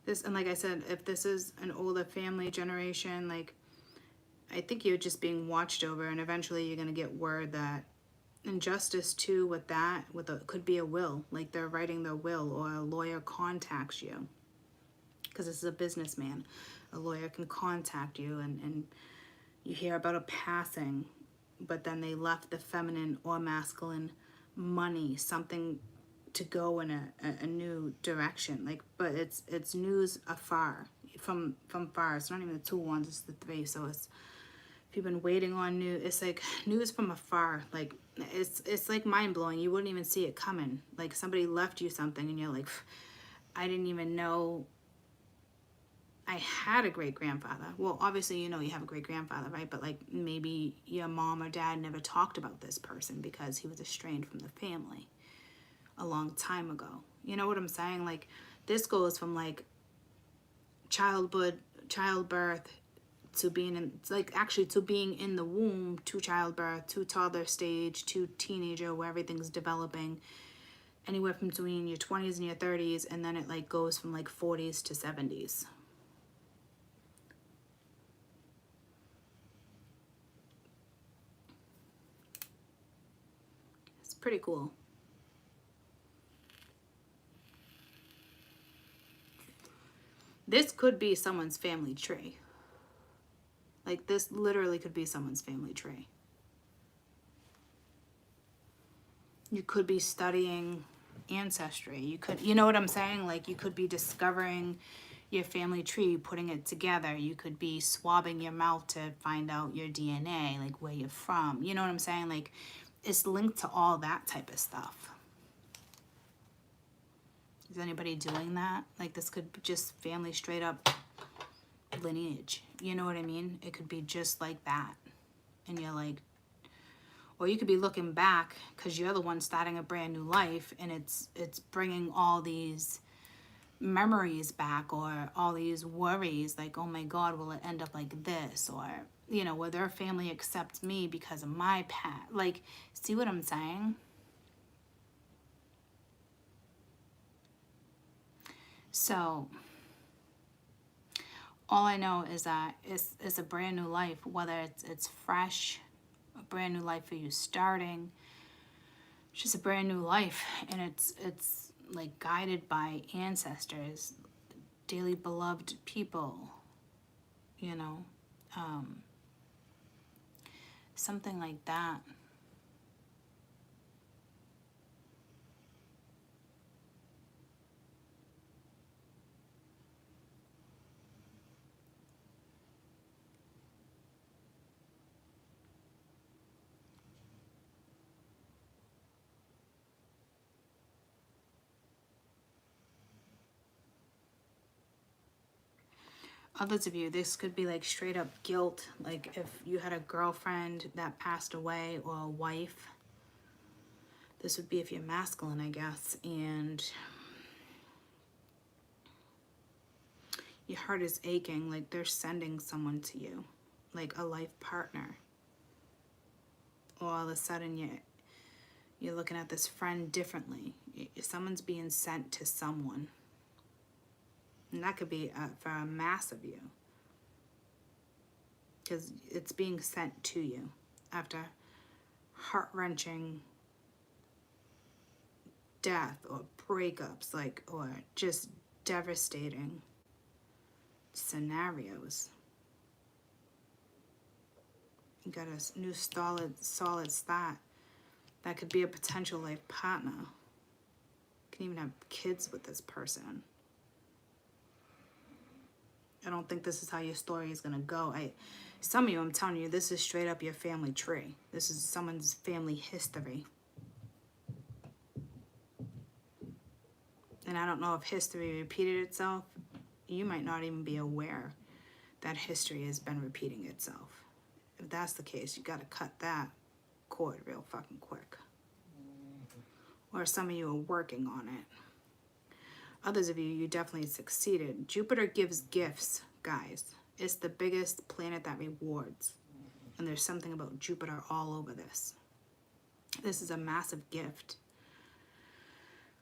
this. And like I said, if this is an older family generation, like, I think you're just being watched over, and eventually you're going to get word that injustice too with that, could be a will, like they're writing their will, or a lawyer contacts you, because this is a businessman. A lawyer can contact you, and you hear about a passing, but then they left the feminine or masculine money, something to go in a new direction. Like, but it's news afar, from far. It's not even the Two Wands, it's the Three. So it's, if you've been waiting on news, it's like news from afar. Like, it's like mind-blowing. You wouldn't even see it coming. Like, somebody left you something and you're like, I didn't even know I had a great-grandfather. Well, obviously, you know you have a great-grandfather, right? But, like, maybe your mom or dad never talked about this person because he was estranged from the family a long time ago. You know what I'm saying? Like, this goes from, like, childbirth to being in, like, actually to being in the womb, to childbirth, to toddler stage, to teenager, where everything's developing, anywhere from between your 20s and your 30s, and then it, like, goes from, like, 40s to 70s. Pretty cool. This could be someone's family tree. Like, this literally could be someone's family tree. You could be studying ancestry. You could, you know what I'm saying? Like, you could be discovering your family tree, putting it together. You could be swabbing your mouth to find out your DNA, like where you're from. You know what I'm saying? Like, it's linked to all that type of stuff. Is anybody doing that? Like, this could be just family straight up lineage. You know what I mean? It could be just like that. And you're like, or you could be looking back because you're the one starting a brand new life, and it's bringing all these memories back, or all these worries, like, oh my God, will it end up like this? Or, you know, will their family accept me because of my past? Like, see what I'm saying? So, all I know is that it's a brand new life, whether it's fresh, a brand new life for you starting. It's just a brand new life, and it's like guided by ancestors, dearly beloved people, you know, something like that. Others of you, this could be like straight up guilt. Like if you had a girlfriend that passed away or a wife. This would be if you're masculine, I guess. And your heart is aching. Like they're sending someone to you. Like a life partner. Or all of a sudden you're looking at this friend differently. Someone's being sent to someone. And that could be for a mass of you. Because it's being sent to you after heart-wrenching death or breakups, like, or just devastating scenarios. You got a new solid start. That could be a potential life partner. You can even have kids with this person. I don't think this is how your story is going to go. Some of you, I'm telling you, this is straight up your family tree. This is someone's family history. And I don't know if history repeated itself. You might not even be aware that history has been repeating itself. If that's the case, you got to cut that cord real fucking quick. Or some of you are working on it. Others of you, you definitely succeeded. Jupiter gives gifts, guys. It's the biggest planet that rewards. And there's something about Jupiter all over this. This is a massive gift.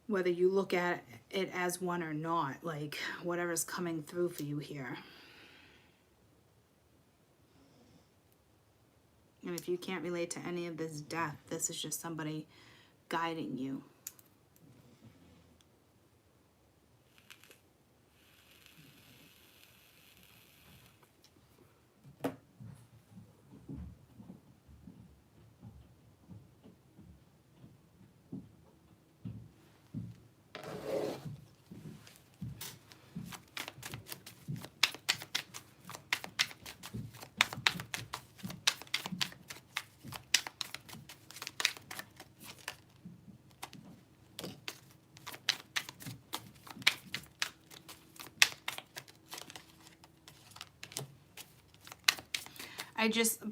Whether you look at it as one or not, like whatever's coming through for you here. And if you can't relate to any of this death, this is just somebody guiding you.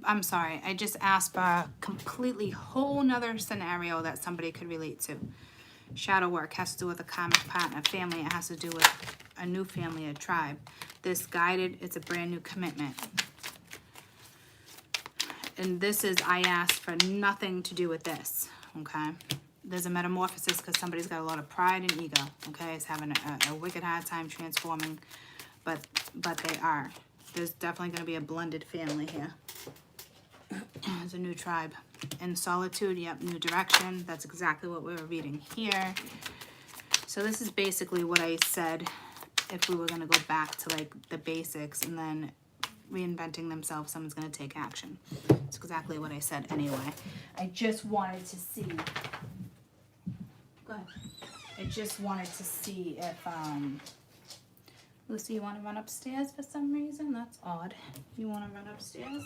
I'm sorry, I just asked for a completely whole nother scenario that somebody could relate to. Shadow work has to do with a karmic partner, family. It has to do with a new family, a tribe. This guided, it's a brand new commitment. And this is, I asked for nothing to do with this, okay? There's a metamorphosis because somebody's got a lot of pride and ego, okay? It's having a wicked hard time transforming, but they are. There's definitely going to be a blended family here. There's a new tribe. In solitude, yep, new direction. That's exactly what we were reading here. So this is basically what I said if we were going to go back to like the basics and then reinventing themselves, someone's going to take action. It's exactly what I said anyway. I just wanted to see. Go ahead. I just wanted to see if Lucy, you want to run upstairs for some reason? That's odd. You want to run upstairs?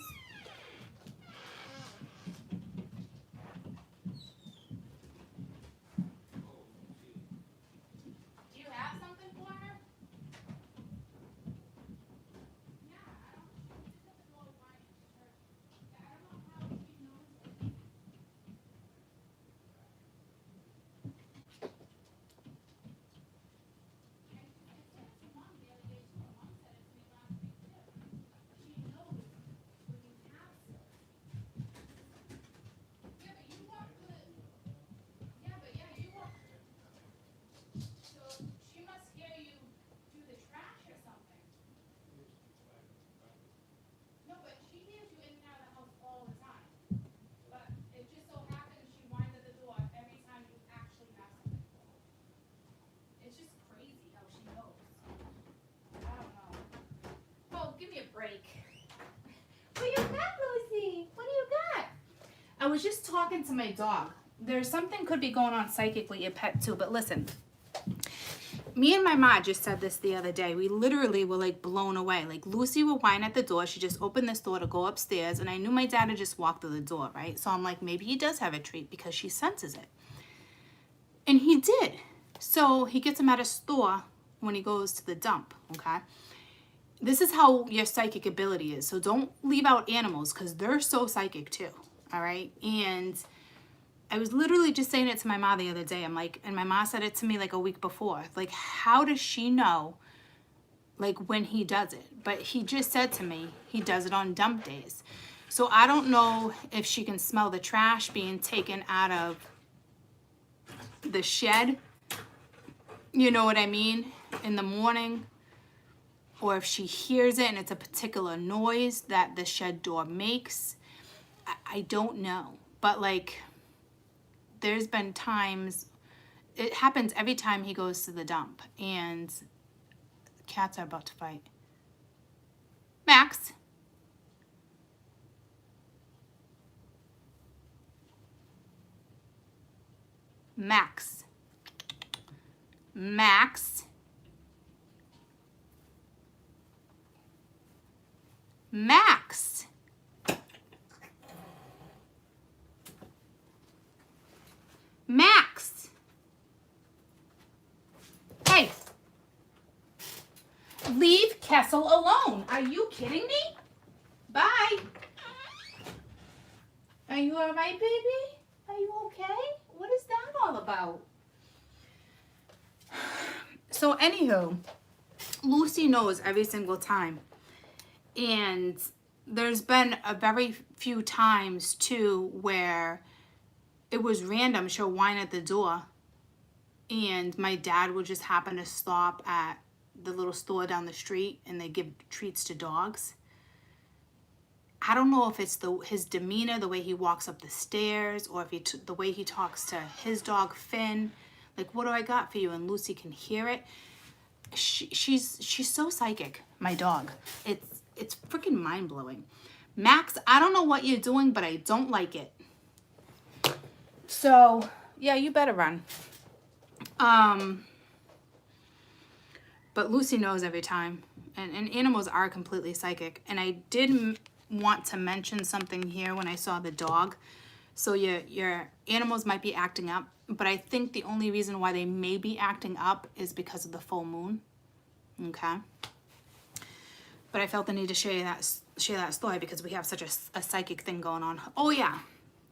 Do you have something for her? Yeah, I don't know how she knows it. I was just talking to my dog. There's something could be going on psychically, your pet too, but listen. Me and my mom just said this the other day. We literally were like blown away. Like Lucy would whine at the door. She just opened this door to go upstairs, and I knew my dad had just walked through the door, right? So I'm like, maybe he does have a treat because she senses it. And he did. So he gets him at a store when he goes to the dump, okay? This is how your psychic ability is. So don't leave out animals because they're so psychic too. All right. And I was literally just saying it to my mom the other day. I'm like, and my mom said it to me like a week before. Like, how does she know like when he does it? But he just said to me, he does it on dump days. So I don't know if she can smell the trash being taken out of the shed. You know what I mean? In the morning. Or if she hears it and it's a particular noise that the shed door makes. I don't know. But like, there's been times, it happens every time he goes to the dump. And cats are about to fight. Max. Max. Max. Max. Max. Hey. Leave Kessel alone. Are you kidding me? Bye. Are you all right, baby? Are you okay? What is that all about? So anywho, Lucy knows every single time. And there's been a very few times too where it was random. She'll whine at the door and my dad would just happen to stop at the little store down the street and they give treats to dogs. I don't know if it's his demeanor, the way he walks up the stairs, or if the way he talks to his dog Finn. Like, what do I got for you? And Lucy can hear it. She's so psychic, my dog. It's freaking mind-blowing. Max, I don't know what you're doing, but I don't like it. So, yeah, you better run. But Lucy knows every time. And animals are completely psychic. And I did want to mention something here when I saw the dog. So your animals might be acting up. But I think the only reason why they may be acting up is because of the full moon. Okay? But I felt the need to share that story because we have such a psychic thing going on. Oh, yeah.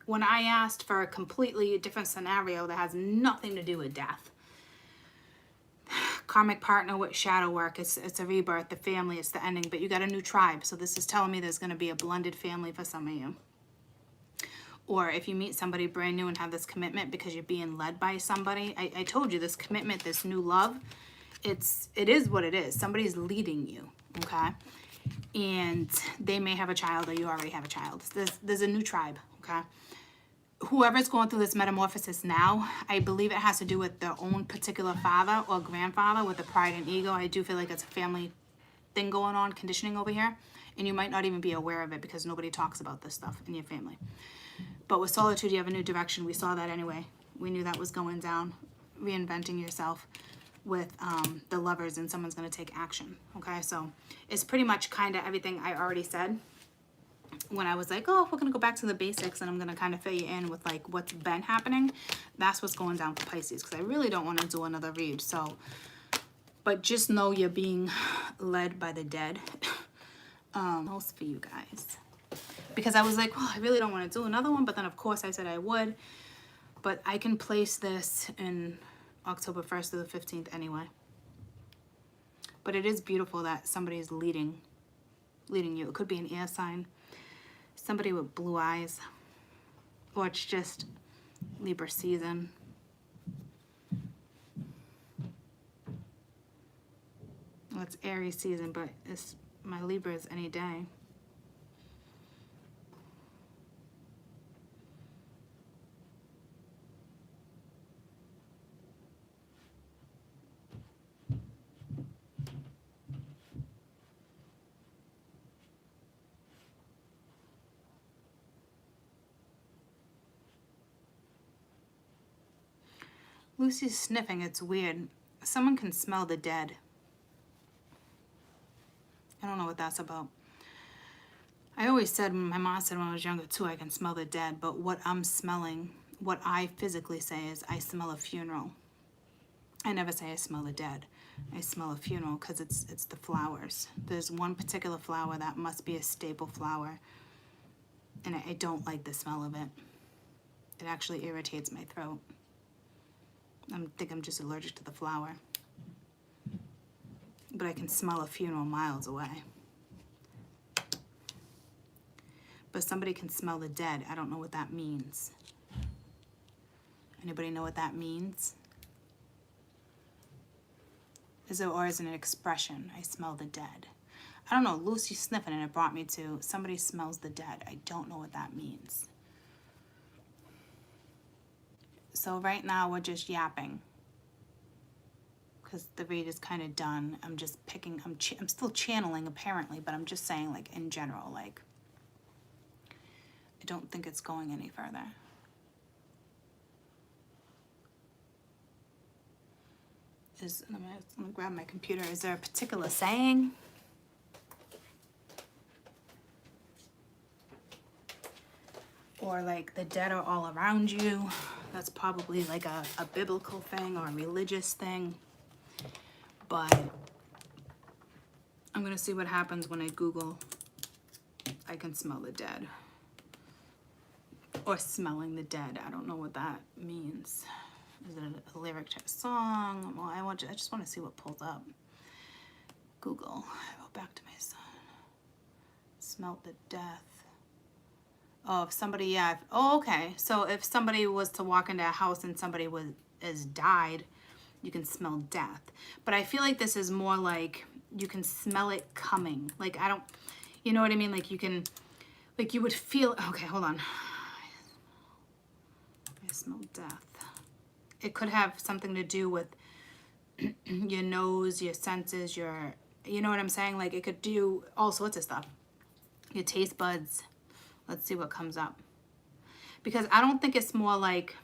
When I asked for a completely different scenario that has nothing to do with death. Karmic partner with shadow work. It's a rebirth, the family, it's the ending. But you got a new tribe. So this is telling me there's going to be a blended family for some of you. Or if you meet somebody brand new and have this commitment because you're being led by somebody. I told you this commitment, this new love, it is what it is. Somebody's leading you, okay? And they may have a child or you already have a child. There's a new tribe, okay? Whoever's going through this metamorphosis now, I believe it has to do with their own particular father or grandfather with the pride and ego. I do feel like it's a family thing going on, conditioning over here. And you might not even be aware of it because nobody talks about this stuff in your family. But with solitude, you have a new direction. We saw that anyway. We knew that was going down. Reinventing yourself with the lovers and someone's going to take action. Okay, so it's pretty much kind of everything I already said. When I was like, oh, we're going to go back to the basics and I'm going to kind of fill you in with like what's been happening. That's what's going down for Pisces because I really don't want to do another read. So, but just know you're being led by the dead. Else for you guys. Because I was like, well, I really don't want to do another one. But then, of course, I said I would. But I can place this in October 1st to the 15th anyway. But it is beautiful that somebody is leading you. It could be an air sign. Somebody with blue eyes. Or it's just Libra season. Well, it's Aries season, but it's my Libra is any day. Lucy's sniffing. It's weird. Someone can smell the dead. I don't know what that's about. I always said, my mom said when I was younger too, I can smell the dead. But what I'm smelling, what I physically say is I smell a funeral. I never say I smell the dead. I smell a funeral because it's the flowers. There's one particular flower that must be a staple flower, and I don't like the smell of it. It actually irritates my throat. I think I'm just allergic to the flower. But I can smell a funeral miles away. But somebody can smell the dead. I don't know what that means. Anybody know what that means? Is it, or is it an expression? I smell the dead. I don't know. Lucy sniffing and it brought me to somebody smells the dead. I don't know what that means. So right now we're just yapping because the read is kind of done. I'm just picking, I'm still channeling apparently, but I'm just saying like in general, like I don't think it's going any further. Let me grab my computer. Is there a particular saying? Or like the dead are all around you. That's probably like a biblical thing or a religious thing. But I'm gonna see what happens when I Google I can smell the dead. Or smelling the dead. I don't know what that means. Is it a lyric to a song? Well, I just want to see what pulls up. Google. I go back to my son. Smelt the death. Oh, if somebody, yeah. Oh, okay. So if somebody was to walk into a house and somebody has died, you can smell death. But I feel like this is more like you can smell it coming. Like I don't, you know what I mean? Like you can, like you would feel, okay, hold on. I smell death. It could have something to do with your nose, your senses, your, you know what I'm saying? Like it could do all sorts of stuff. Your taste buds. Let's see what comes up. Because I don't think it's more like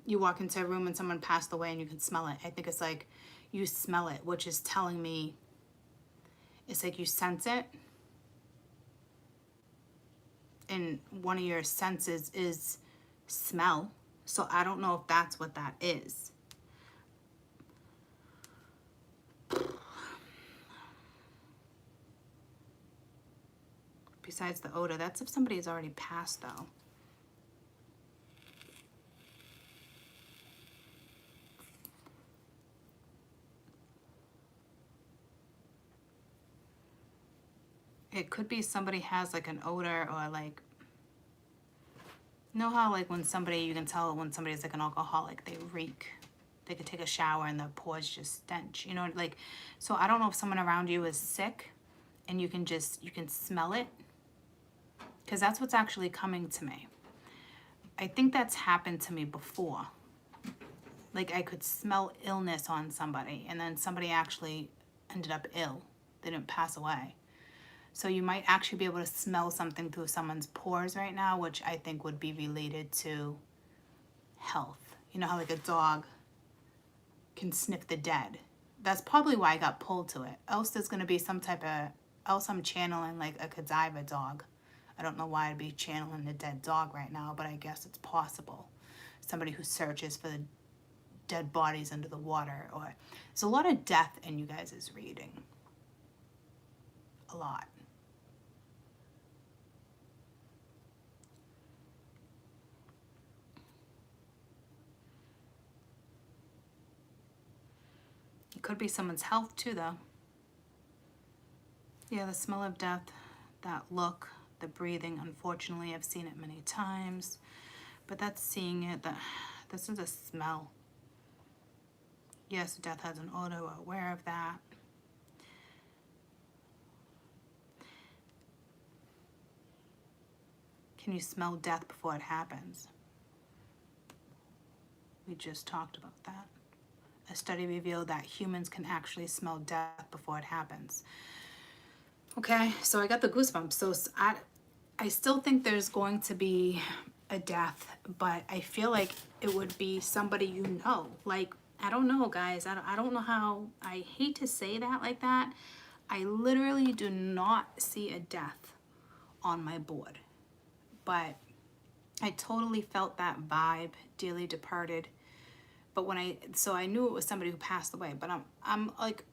you walk into a room and someone passed away and you can smell it. I think it's like you smell it, which is telling me, it's like you sense it. And one of your senses is smell. So I don't know if that's what that is. Besides the odor, that's if somebody has already passed though. It could be somebody has like an odor or like, you know how like when somebody, you can tell when somebody's like an alcoholic, they reek. They could take a shower and the pores just stench, you know, like, so I don't know if someone around you is sick and you can smell it, because that's what's actually coming to me. I think that's happened to me before. Like I could smell illness on somebody and then somebody actually ended up ill. They didn't pass away. So you might actually be able to smell something through someone's pores right now, which I think would be related to health. You know how like a dog can sniff the dead. That's probably why I got pulled to it. Else there's going to be some type of, else I'm channeling like a Godiva dog. I don't know why I'd be channeling a dead dog right now, but I guess it's possible. Somebody who searches for the dead bodies under the water. Or there's a lot of death in you guys' reading. A lot. It could be someone's health too, though. Yeah, the smell of death, that look, the breathing. Unfortunately, I've seen it many times, but that's seeing it. This is a smell. Yes, death has an odor. We're aware of that. Can you smell death before it happens? We just talked about that. A study revealed that humans can actually smell death before it happens. Okay, so I got the goosebumps. So I still think there's going to be a death, but I feel like it would be somebody you know. Like, I don't know, guys. I don't know how, I hate to say that like that. I literally do not see a death on my board. But I totally felt that vibe, dearly departed. But so I knew it was somebody who passed away, but I'm like,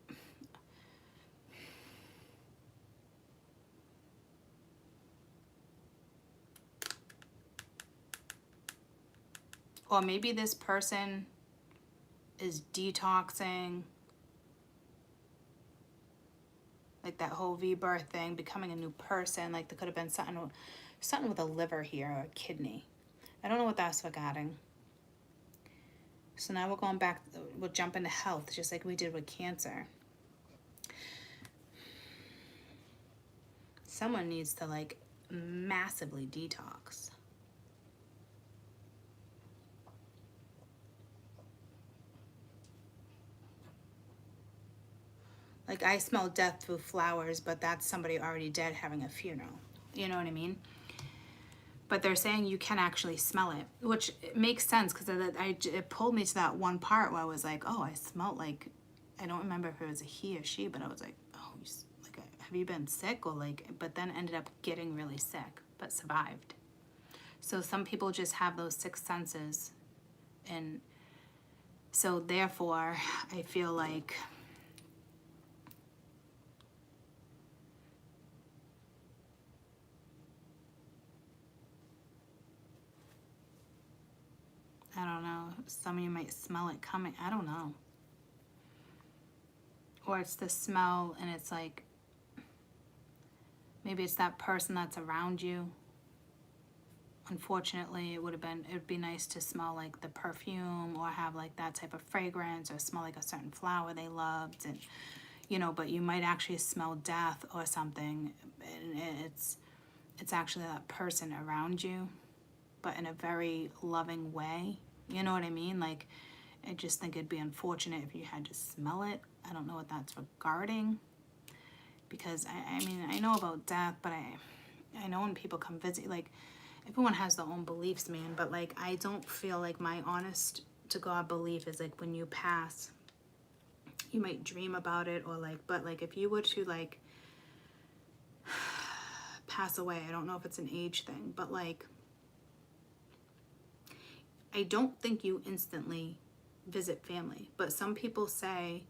or maybe this person is detoxing, like that whole rebirth thing, becoming a new person. Like there could have been something with a liver here or a kidney. I don't know what that's regarding. So now we're going back, we'll jump into health, just like we did with Cancer. Someone needs to like massively detox. Like I smell death through flowers, but that's somebody already dead having a funeral. You know what I mean? But they're saying you can actually smell it, which makes sense because it pulled me to that one part where I was like, oh, I smelled like, I don't remember if it was a he or she, but I was like, oh, like, have you been sick? Or like, but then ended up getting really sick, but survived. So some people just have those sixth senses. And so therefore, I feel like I don't know, some of you might smell it coming. I don't know. Or it's the smell and it's like, maybe it's that person that's around you. Unfortunately, it'd be nice to smell like the perfume or have like that type of fragrance or smell like a certain flower they loved. And, you know, but you might actually smell death or something. And it's actually that person around you, but in a very loving way. You know what I mean? Like, I just think it'd be unfortunate if you had to smell it. I don't know what that's regarding. Because, I mean, I know about death, but I know when people come visit, like, everyone has their own beliefs, man. But, like, I don't feel like my honest to God belief is, like, when you pass, you might dream about it or, like, but, like, if you were to, like, pass away, I don't know if it's an age thing, but, like, I don't think you instantly visit family. But some people say,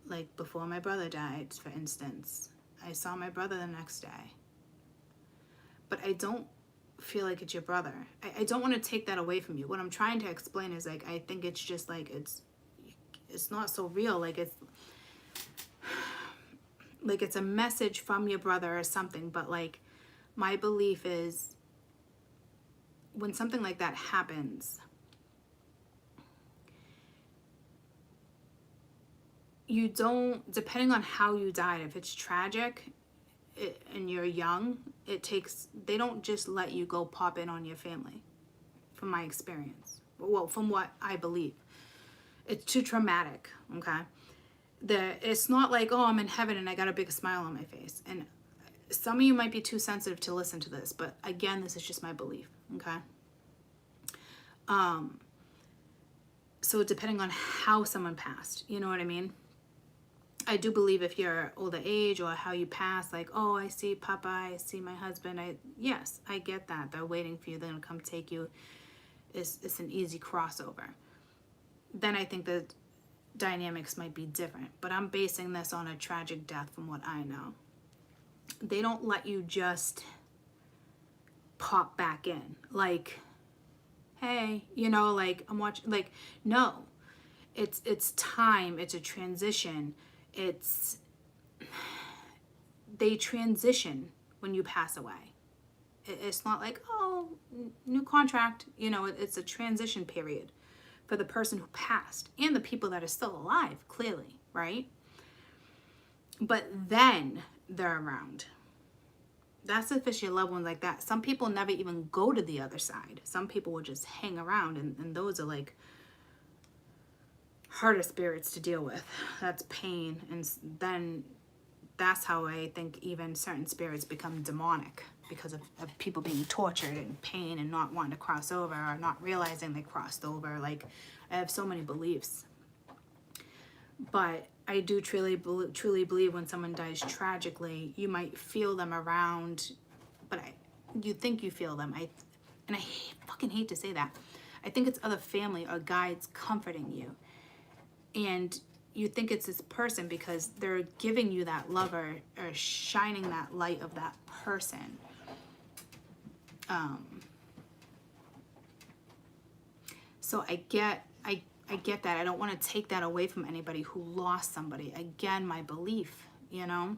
like before my brother died, for instance, I saw my brother the next day. But I don't feel like it's your brother. I don't want to take that away from you. What I'm trying to explain is like, I think it's just like, it's not so real. Like it's a message from your brother or something. But like, my belief is, when something like that happens, you don't, depending on how you died, if it's tragic and you're young, they don't just let you go pop in on your family, from my experience. Well, from what I believe. It's too traumatic, okay? It's not like, oh, I'm in heaven and I got a big smile on my face. And some of you might be too sensitive to listen to this, but again, this is just my belief, okay? So depending on how someone passed, you know what I mean? I do believe if you're older age or how you pass, like, oh, I see Papa, I see my husband. Yes, I get that. They're waiting for you. They're going to come take you. It's an easy crossover. Then I think the dynamics might be different. But I'm basing this on a tragic death from what I know. They don't let you just pop back in. Like, hey, you know, like, I'm watching. Like, no. It's time. It's a transition. They transition when you pass away. It's not like, oh, new contract. You know, it's a transition period for the person who passed and the people that are still alive, clearly, right? But then they're around. That's if it's your loved ones like that. Some people never even go to the other side. Some people will just hang around, and those are like harder spirits to deal with. That's pain. And then that's how I think even certain spirits become demonic, because of people being tortured and pain and not wanting to cross over or not realizing they crossed over. Like, I have so many beliefs. But I do truly believe when someone dies tragically, you might feel them around, but you think you feel them. And I fucking hate to say that. I think it's other family or guides comforting you. And you think it's this person because they're giving you that love or shining that light of that person. So I get that. I don't want to take that away from anybody who lost somebody. Again, my belief, you know.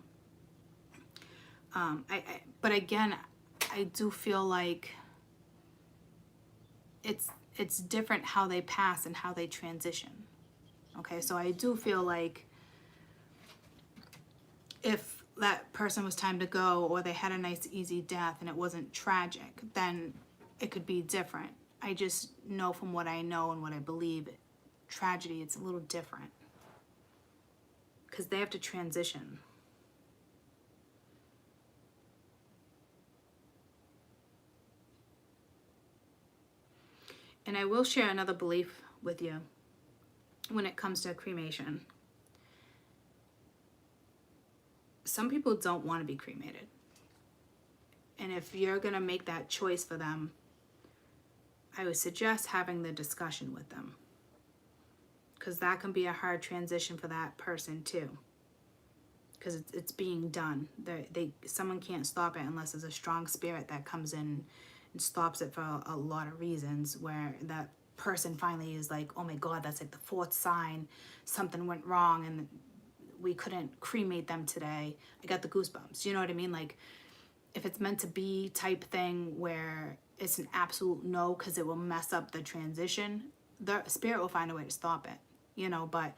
But again, I do feel like it's different how they pass and how they transition. Okay, so I do feel like if that person was time to go, or they had a nice easy death and it wasn't tragic, then it could be different. I just know from what I know and what I believe, tragedy, it's a little different because they have to transition. And I will share another belief with you when it comes to cremation. Some people don't want to be cremated. And if you're going to make that choice for them, I would suggest having the discussion with them. Because that can be a hard transition for that person too. Because it's being done. Someone can't stop it unless there's a strong spirit that comes in and stops it for a lot of reasons, where that person finally is like, oh my God, that's like the fourth sign. Something went wrong and we couldn't cremate them today. I got the goosebumps. You know what I mean? Like, if it's meant to be type thing where it's an absolute no because it will mess up the transition, the spirit will find a way to stop it, you know. But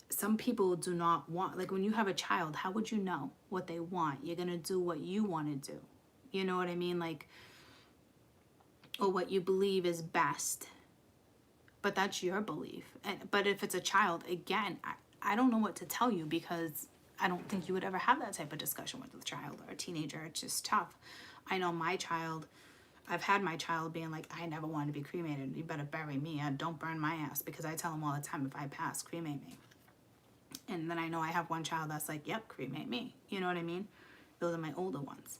some people do not want, like when you have a child, how would you know what they want? You're going to do what you want to do. You know what I mean? Like, or what you believe is best. But that's your belief. But if it's a child, again, I don't know what to tell you, because I don't think you would ever have that type of discussion with a child or a teenager. It's just tough. I know my child, I've had my child being like, I never wanted to be cremated. You better bury me. Don't burn my ass, because I tell him all the time, if I pass, cremate me. And then I know I have one child that's like, yep, cremate me. You know what I mean? Those are my older ones.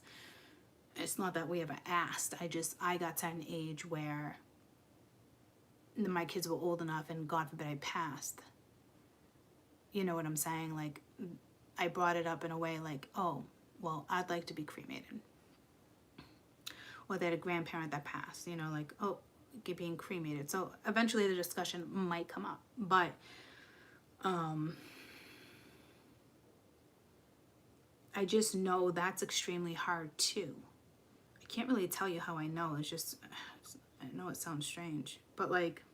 It's not that we ever asked. I got to an age where my kids were old enough, and God forbid I passed. You know what I'm saying? Like, I brought it up in a way like, oh, well, I'd like to be cremated. Or they had a grandparent that passed, you know, like, oh, being cremated. So eventually the discussion might come up. But I just know that's extremely hard too. I can't really tell you how I know. It's just, I know it sounds strange, but like,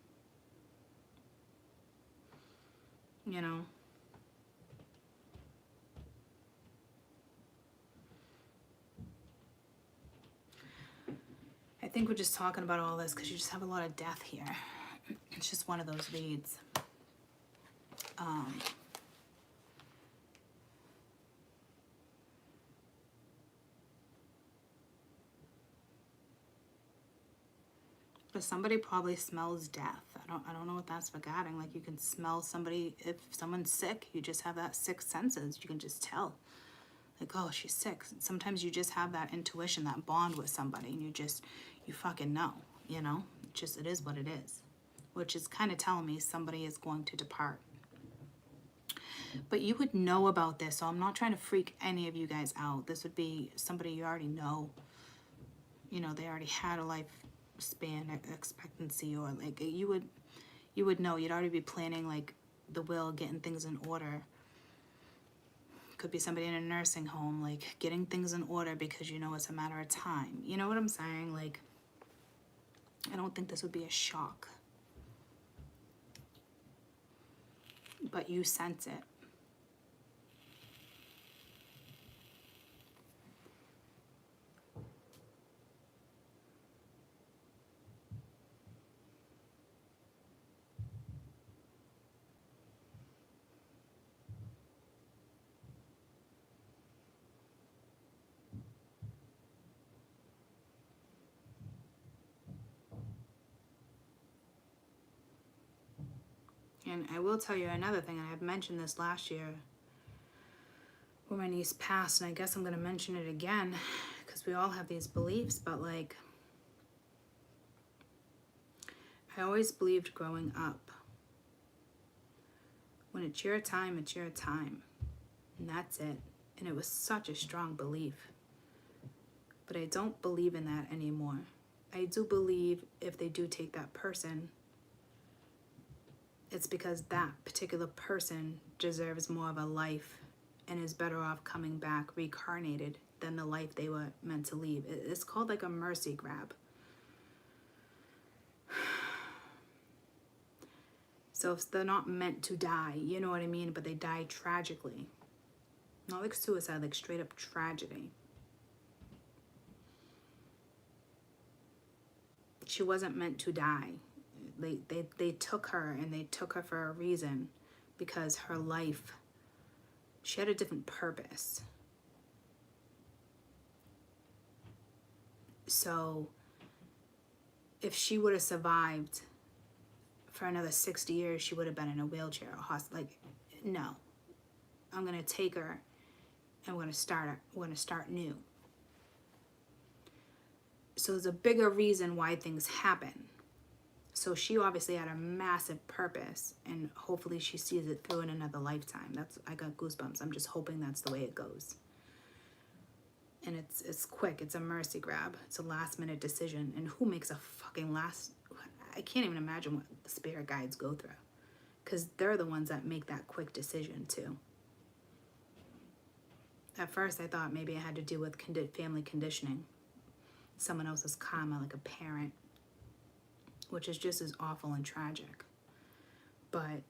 you know, I think we're just talking about all this because you just have a lot of death here. It's just one of those reads. But somebody probably smells death. I don't know what that's regarding. Like, you can smell somebody, if someone's sick, you just have that sixth senses. You can just tell. Like, oh, she's sick. Sometimes you just have that intuition, that bond with somebody, and you fucking know, you know? It is what it is. Which is kind of telling me somebody is going to depart. But you would know about this, so I'm not trying to freak any of you guys out. This would be somebody you already know. You know, they already had a lifespan expectancy, or like you would know. You'd already be planning like the will, getting things in order. Could be somebody in a nursing home, like getting things in order because you know it's a matter of time. You know what I'm saying? Like, I don't think this would be a shock. But you sense it. And I will tell you another thing, and I've mentioned this last year when my niece passed, and I guess I'm going to mention it again because we all have these beliefs, but like, I always believed growing up, when it's your time, it's your time. And that's it. And it was such a strong belief. But I don't believe in that anymore. I do believe if they do take that person, it's because that particular person deserves more of a life and is better off coming back reincarnated than the life they were meant to leave. It's called like a mercy grab. So if they're not meant to die, you know what I mean? But they die tragically. Not like suicide, like straight up tragedy. She wasn't meant to die. They took her, and they took her for a reason, because her life, she had a different purpose. So if she would have survived for another 60 years, she would have been in a wheelchair or hospital. Like, no, I'm gonna take her and we're gonna start new. So there's a bigger reason why things happen. So she obviously had a massive purpose, and hopefully she sees it through in another lifetime. I got goosebumps. I'm just hoping that's the way it goes. And it's quick. It's a mercy grab. It's a last minute decision. And who makes a fucking I can't even imagine what the spirit guides go through, because they're the ones that make that quick decision too. At first I thought maybe it had to do with family conditioning, someone else's karma, like a parent, which is just as awful and tragic. But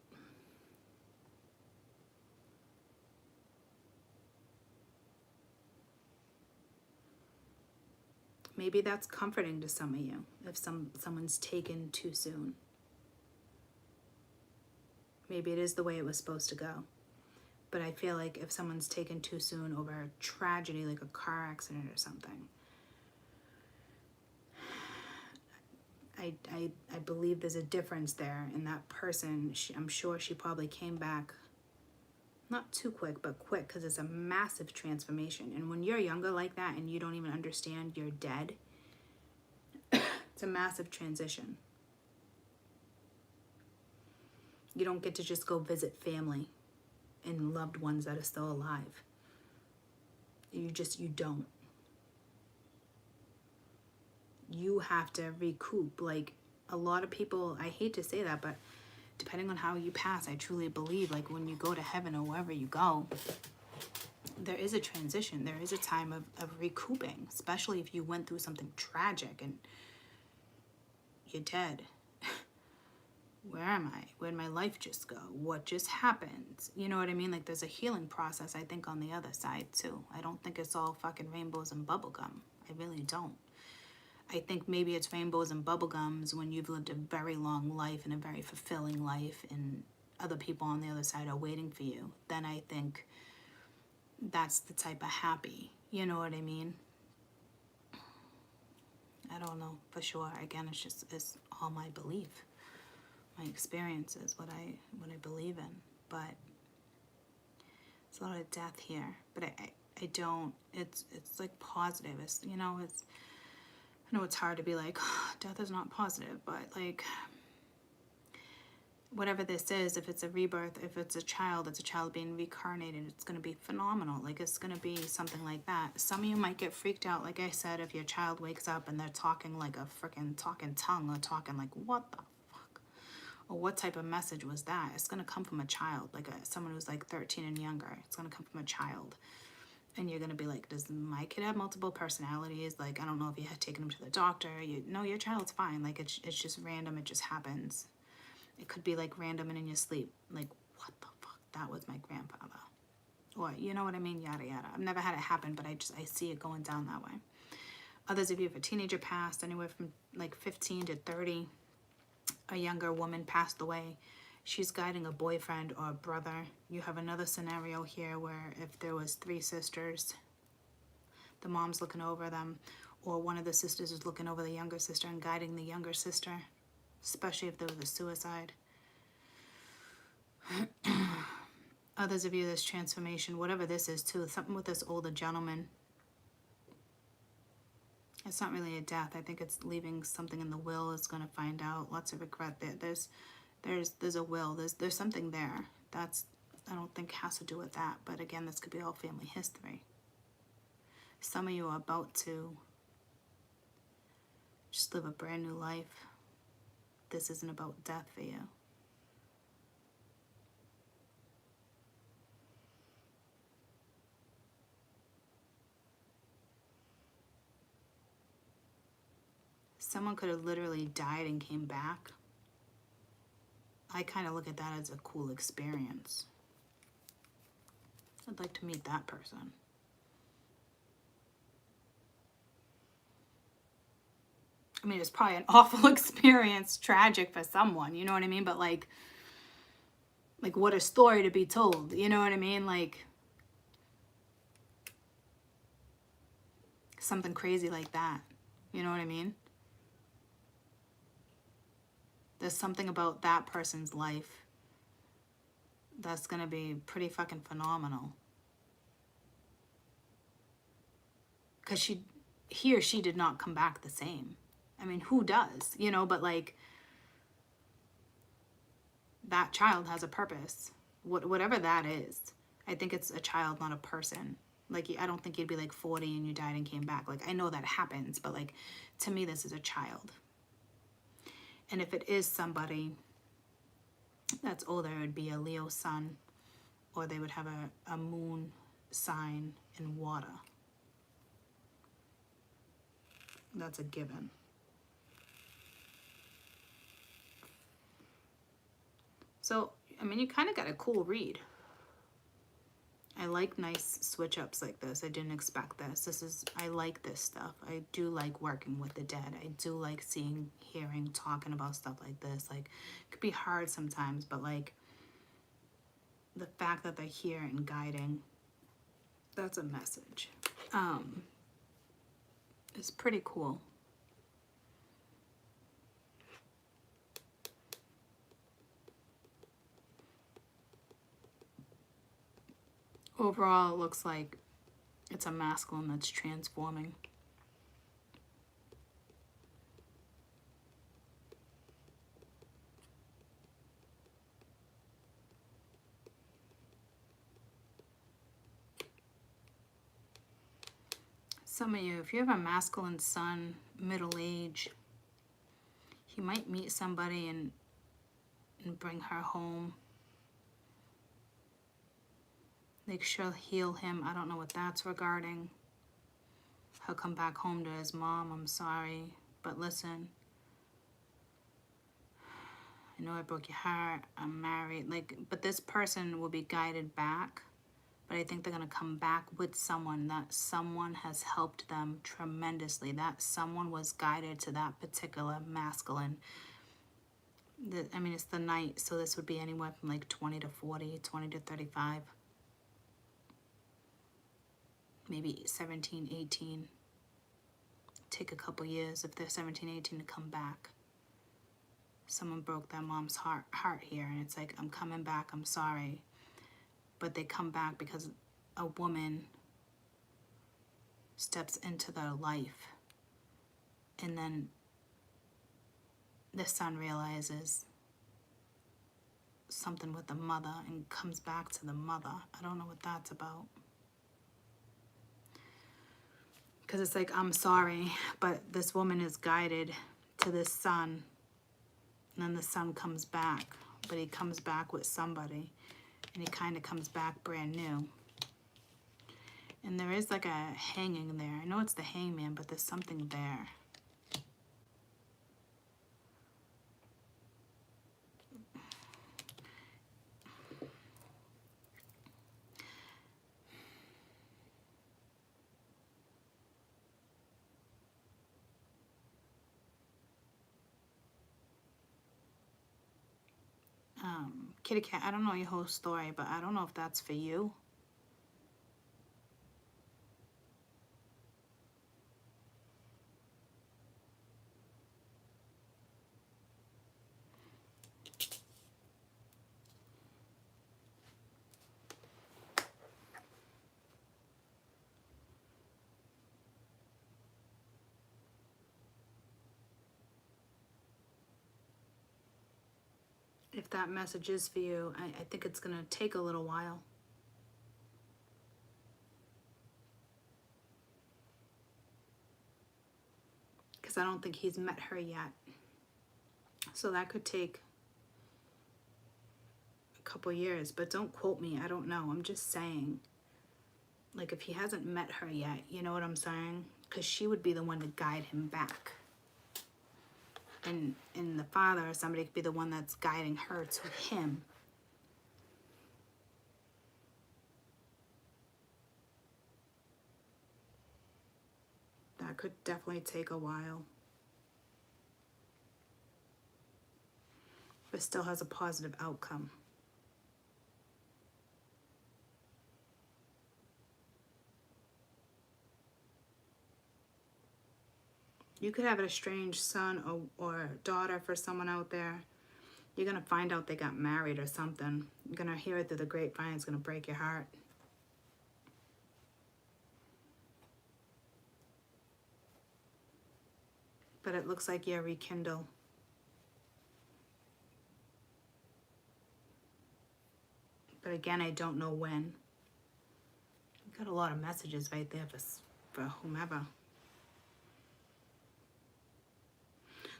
maybe that's comforting to some of you if someone's taken too soon. Maybe it is the way it was supposed to go. But I feel like if someone's taken too soon over a tragedy, like a car accident or something, I believe there's a difference there. And that person, I'm sure she probably came back, not too quick, but quick, because it's a massive transformation. And when you're younger like that and you don't even understand you're dead, it's a massive transition. You don't get to just go visit family and loved ones that are still alive. You don't. You have to recoup. Like, a lot of people, I hate to say that, but depending on how you pass, I truly believe, like, when you go to heaven or wherever you go, there is a transition. There is a time of recouping, especially if you went through something tragic and you're dead. Where am I? Where'd my life just go? What just happened? You know what I mean? Like, there's a healing process, I think, on the other side, too. I don't think it's all fucking rainbows and bubblegum. I really don't. I think maybe it's rainbows and bubblegums when you've lived a very long life and a very fulfilling life, and other people on the other side are waiting for you. Then I think that's the type of happy. You know what I mean? I don't know for sure. Again, it's all my belief. My experiences, what I believe in. But it's a lot of death here. But I don't, it's like positive. It's, you know, it's, I know it's hard to be like, oh, death is not positive, but like, whatever this is, if it's a rebirth, if it's a child being reincarnated, it's going to be phenomenal. Like, it's going to be something like that. Some of you might get freaked out, like I said, if your child wakes up and they're talking like a freaking talking tongue, or talking like, what the fuck? Or what type of message was that? It's going to come from a child, like someone who's like 13 and younger. It's going to come from a child. And you're going to be like, does my kid have multiple personalities? Like, I don't know if you had taken him to the doctor. No, your child's fine. Like, it's just random. It just happens. It could be like random and in your sleep. Like, what the fuck? That was my grandfather. Or, you know what I mean? Yada, yada. I've never had it happen, but I see it going down that way. Others of you, if a teenager passed, anywhere from like 15 to 30, a younger woman passed away. She's guiding a boyfriend or a brother. You have another scenario here where if there was 3 sisters, the mom's looking over them, or one of the sisters is looking over the younger sister and guiding the younger sister, especially if there was a suicide. Others of you, this transformation, whatever this is too, something with this older gentleman. It's not really a death. I think it's leaving something in the will. Is going to find out. Lots of regret there. There's a will. There's something there. That's, I don't think has to do with that. But again, this could be all family history. Some of you are about to just live a brand new life. This isn't about death for you. Someone could have literally died and came back. I kind of look at that as a cool experience. I'd like to meet that person. I mean, it's probably an awful experience, tragic for someone, you know what I mean? But like what a story to be told, you know what I mean? Like, something crazy like that, you know what I mean? There's something about that person's life that's gonna be pretty fucking phenomenal. Because he or she did not come back the same. I mean, who does, you know? But like, that child has a purpose, whatever that is. I think it's a child, not a person. Like, I don't think you'd be like 40 and you died and came back. Like, I know that happens, but like, to me, this is a child. And if it is somebody that's older, it would be a Leo sun, or they would have a moon sign in water. That's a given. So, I mean, you kind of got a cool read. I like nice switch ups like this. I didn't expect this. I like this stuff. I do like working with the dead. I do like seeing, hearing, talking about stuff like this. Like, it could be hard sometimes, but like, the fact that they're here and guiding, that's a message. It's pretty cool. Overall, it looks like it's a masculine that's transforming. Some of you, if you have a masculine sun, middle age, he might meet somebody and bring her home. Like, she'll heal him. I don't know what that's regarding. He'll come back home to his mom. I'm sorry, but listen, I know I broke your heart. I'm married. Like, but this person will be guided back. But I think they're going to come back with someone, that someone has helped them tremendously. That someone was guided to that particular masculine. I mean, it's the night, so this would be anywhere from like 20 to 40, 20 to 35. Maybe 17, 18. Take a couple years if they're 17, 18 to come back. Someone broke their mom's heart here, and it's like, I'm coming back, I'm sorry. But they come back because a woman steps into their life. And then the son realizes something with the mother and comes back to the mother. I don't know what that's about. Because it's like, I'm sorry, but this woman is guided to this son. And then the son comes back. But he comes back with somebody. And he kind of comes back brand new. And there is like a hanging there. I know it's the hangman, but there's something there. Kitty Cat, I don't know your whole story, but I don't know if that's for you. If that message is for you, I think it's going to take a little while. Because I don't think he's met her yet. So that could take a couple years. But don't quote me. I don't know. I'm just saying. Like, if he hasn't met her yet, you know what I'm saying? Because she would be the one to guide him back. And the father or somebody could be the one that's guiding her to him. That could definitely take a while. But still has a positive outcome. You could have an estranged son or daughter for someone out there. You're going to find out they got married or something. You're going to hear it through the grapevine. It's going to break your heart. But it looks like you're rekindle. But again, I don't know when. You got a lot of messages right there for whomever.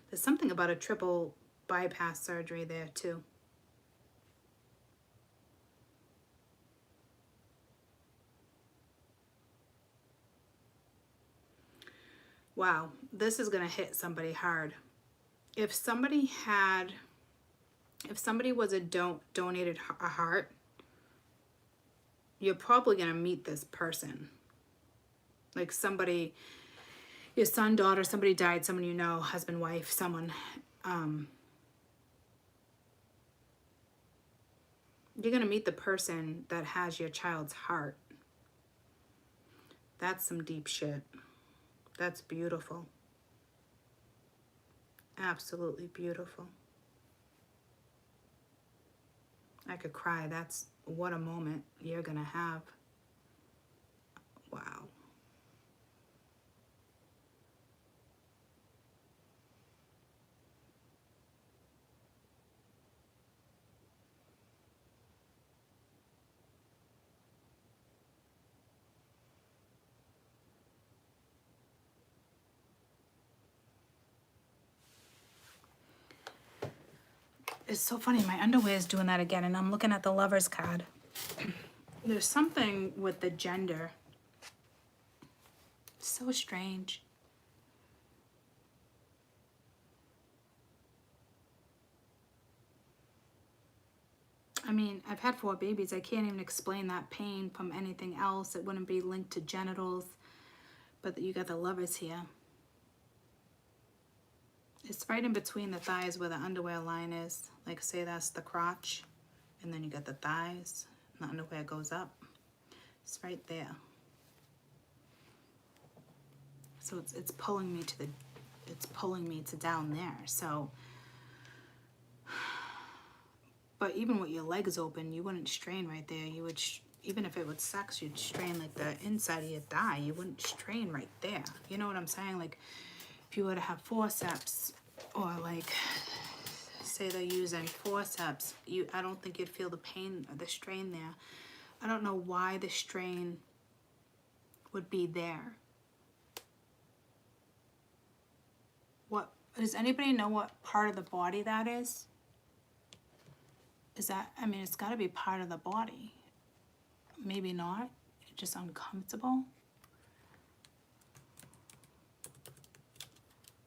There's something about a triple bypass surgery there too. Wow, this is going to hit somebody hard. If somebody was donated a heart, you're probably going to meet this person. Like somebody, your son, daughter, somebody died, someone you know, husband, wife, someone. You're going to meet the person that has your child's heart. That's some deep shit. That's beautiful. Absolutely beautiful. I could cry. That's what a moment you're going to have. Wow. It's so funny. My underwear is doing that again, and I'm looking at the Lover's card. There's something with the gender. So strange. I mean, I've had 4 babies. I can't even explain that pain from anything else. It wouldn't be linked to genitals. But you got the Lovers here. It's right in between the thighs where the underwear line is. Like, say that's the crotch. And then you got the thighs. And the underwear goes up. It's right there. So it's pulling me to down there. So, but even with your legs open, you wouldn't strain right there. You would, even if it was sex, you'd strain like the inside of your thigh. You wouldn't strain right there. You know what I'm saying? Like, if you were to have forceps, or like, say they're using forceps, I don't think you'd feel the pain or the strain there. I don't know why the strain would be there. What, does anybody know what part of the body that is? Is that, I mean, it's got to be part of the body. Maybe not. It's just uncomfortable.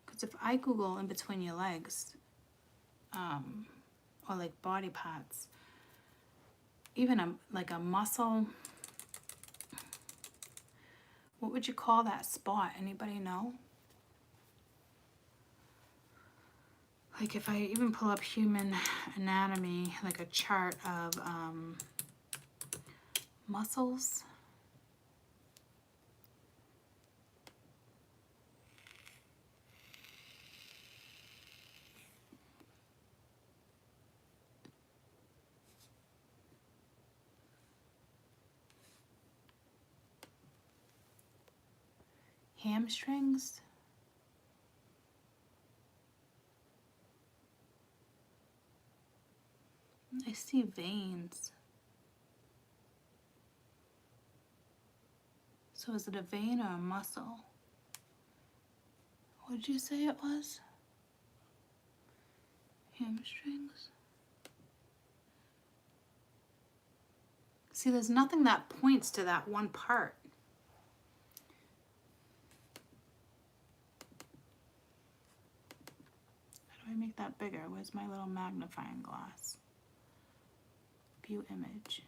Because if I Google in between your legs, or like body parts, even like a muscle, what would you call that spot? Anybody know? Like if I even pull up human anatomy, like a chart of muscles. Hamstrings. I see veins. So is it a vein or a muscle? What did you say it was? Hamstrings? See, there's nothing that points to that one part. How do I make that bigger? Where's my little magnifying glass? View image.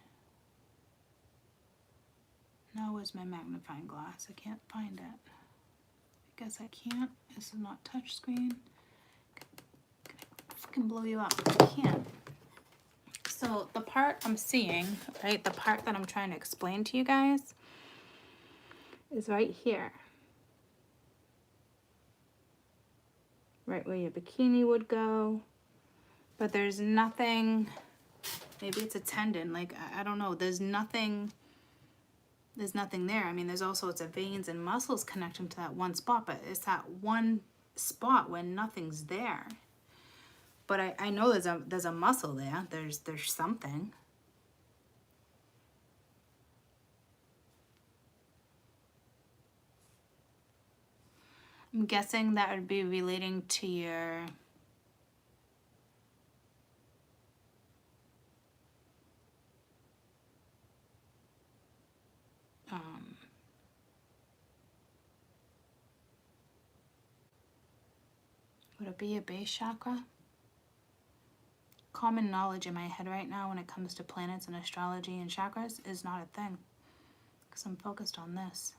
Now where's my magnifying glass? I can't find it. I guess I can't. This is not touch screen. Can I fucking blow you up? I can't. So the part I'm seeing, right, the part that I'm trying to explain to you guys is right here. Right where your bikini would go. But there's nothing, maybe it's a tendon, like, I don't know, there's nothing there. I mean, there's all sorts of veins and muscles connecting to that one spot, but it's that one spot when nothing's there. But I know there's a muscle there. There's something. I'm guessing that would be relating to your would it be your base chakra? Common knowledge in my head right now when it comes to planets and astrology and chakras is not a thing, because I'm focused on this.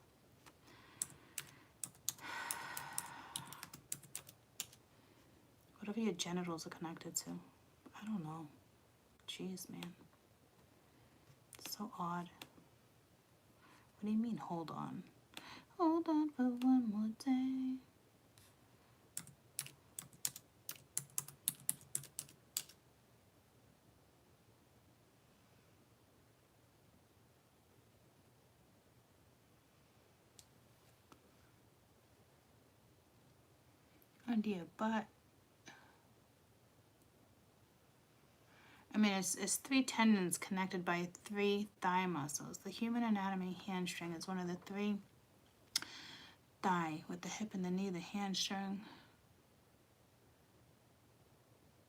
Whatever your genitals are connected to. I don't know. Jeez, man. It's so odd. What do you mean, hold on? Hold on for one more day. Under your butt. I mean, it's 3 tendons connected by 3 thigh muscles. The human anatomy hamstring is one of the 3 thigh with the hip and the knee, the hamstring.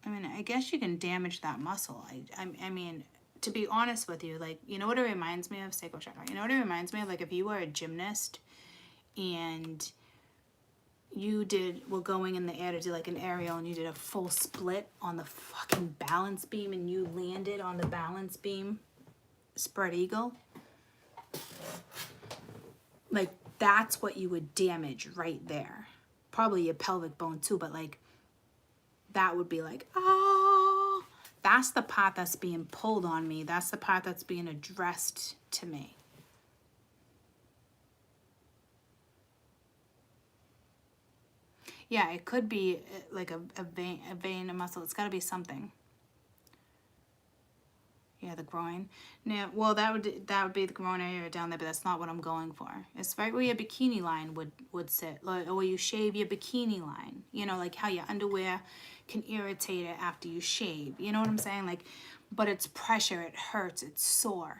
I mean, I guess you can damage that muscle. I mean, to be honest with you, like, you know what it reminds me of? Sacral chakra. You know what it reminds me of? Like, if you were a gymnast and you were going in the air to do like an aerial and you did a full split on the fucking balance beam and you landed on the balance beam, spread eagle. Like, that's what you would damage right there. Probably your pelvic bone too, but like, that would be like, oh, that's the part that's being pulled on me. That's the part that's being addressed to me. Yeah, it could be like a vein, a muscle. It's got to be something. Yeah, the groin. Now, well, that would be the groin area down there, but that's not what I'm going for. It's right where your bikini line would sit, like, or where you shave your bikini line. You know, like how your underwear can irritate it after you shave. You know what I'm saying? Like, but it's pressure, it hurts, it's sore.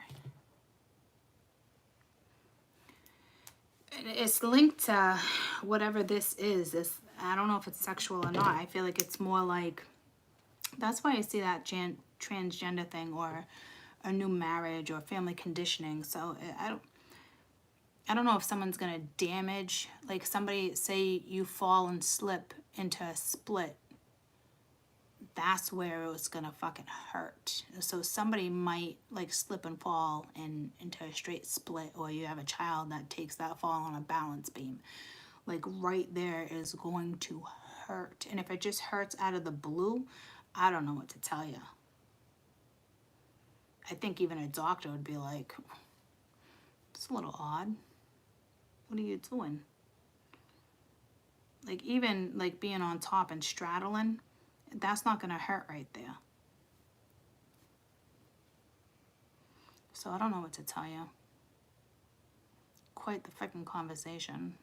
It's linked to whatever this is. This, I don't know if it's sexual or not. I feel like it's more like, that's why I see that transgender thing, or a new marriage, or family conditioning. So I don't know if someone's gonna damage, like, somebody, say you fall and slip into a split, that's where it was gonna fucking hurt. So somebody might like slip and fall into a straight split, or you have a child that takes that fall on a balance beam. Like, right there is going to hurt. And if it just hurts out of the blue, I don't know what to tell you. I think even a doctor would be like, it's a little odd. What are you doing? Like, even like being on top and straddling, that's not gonna hurt right there. So I don't know what to tell you. Quite the freaking conversation.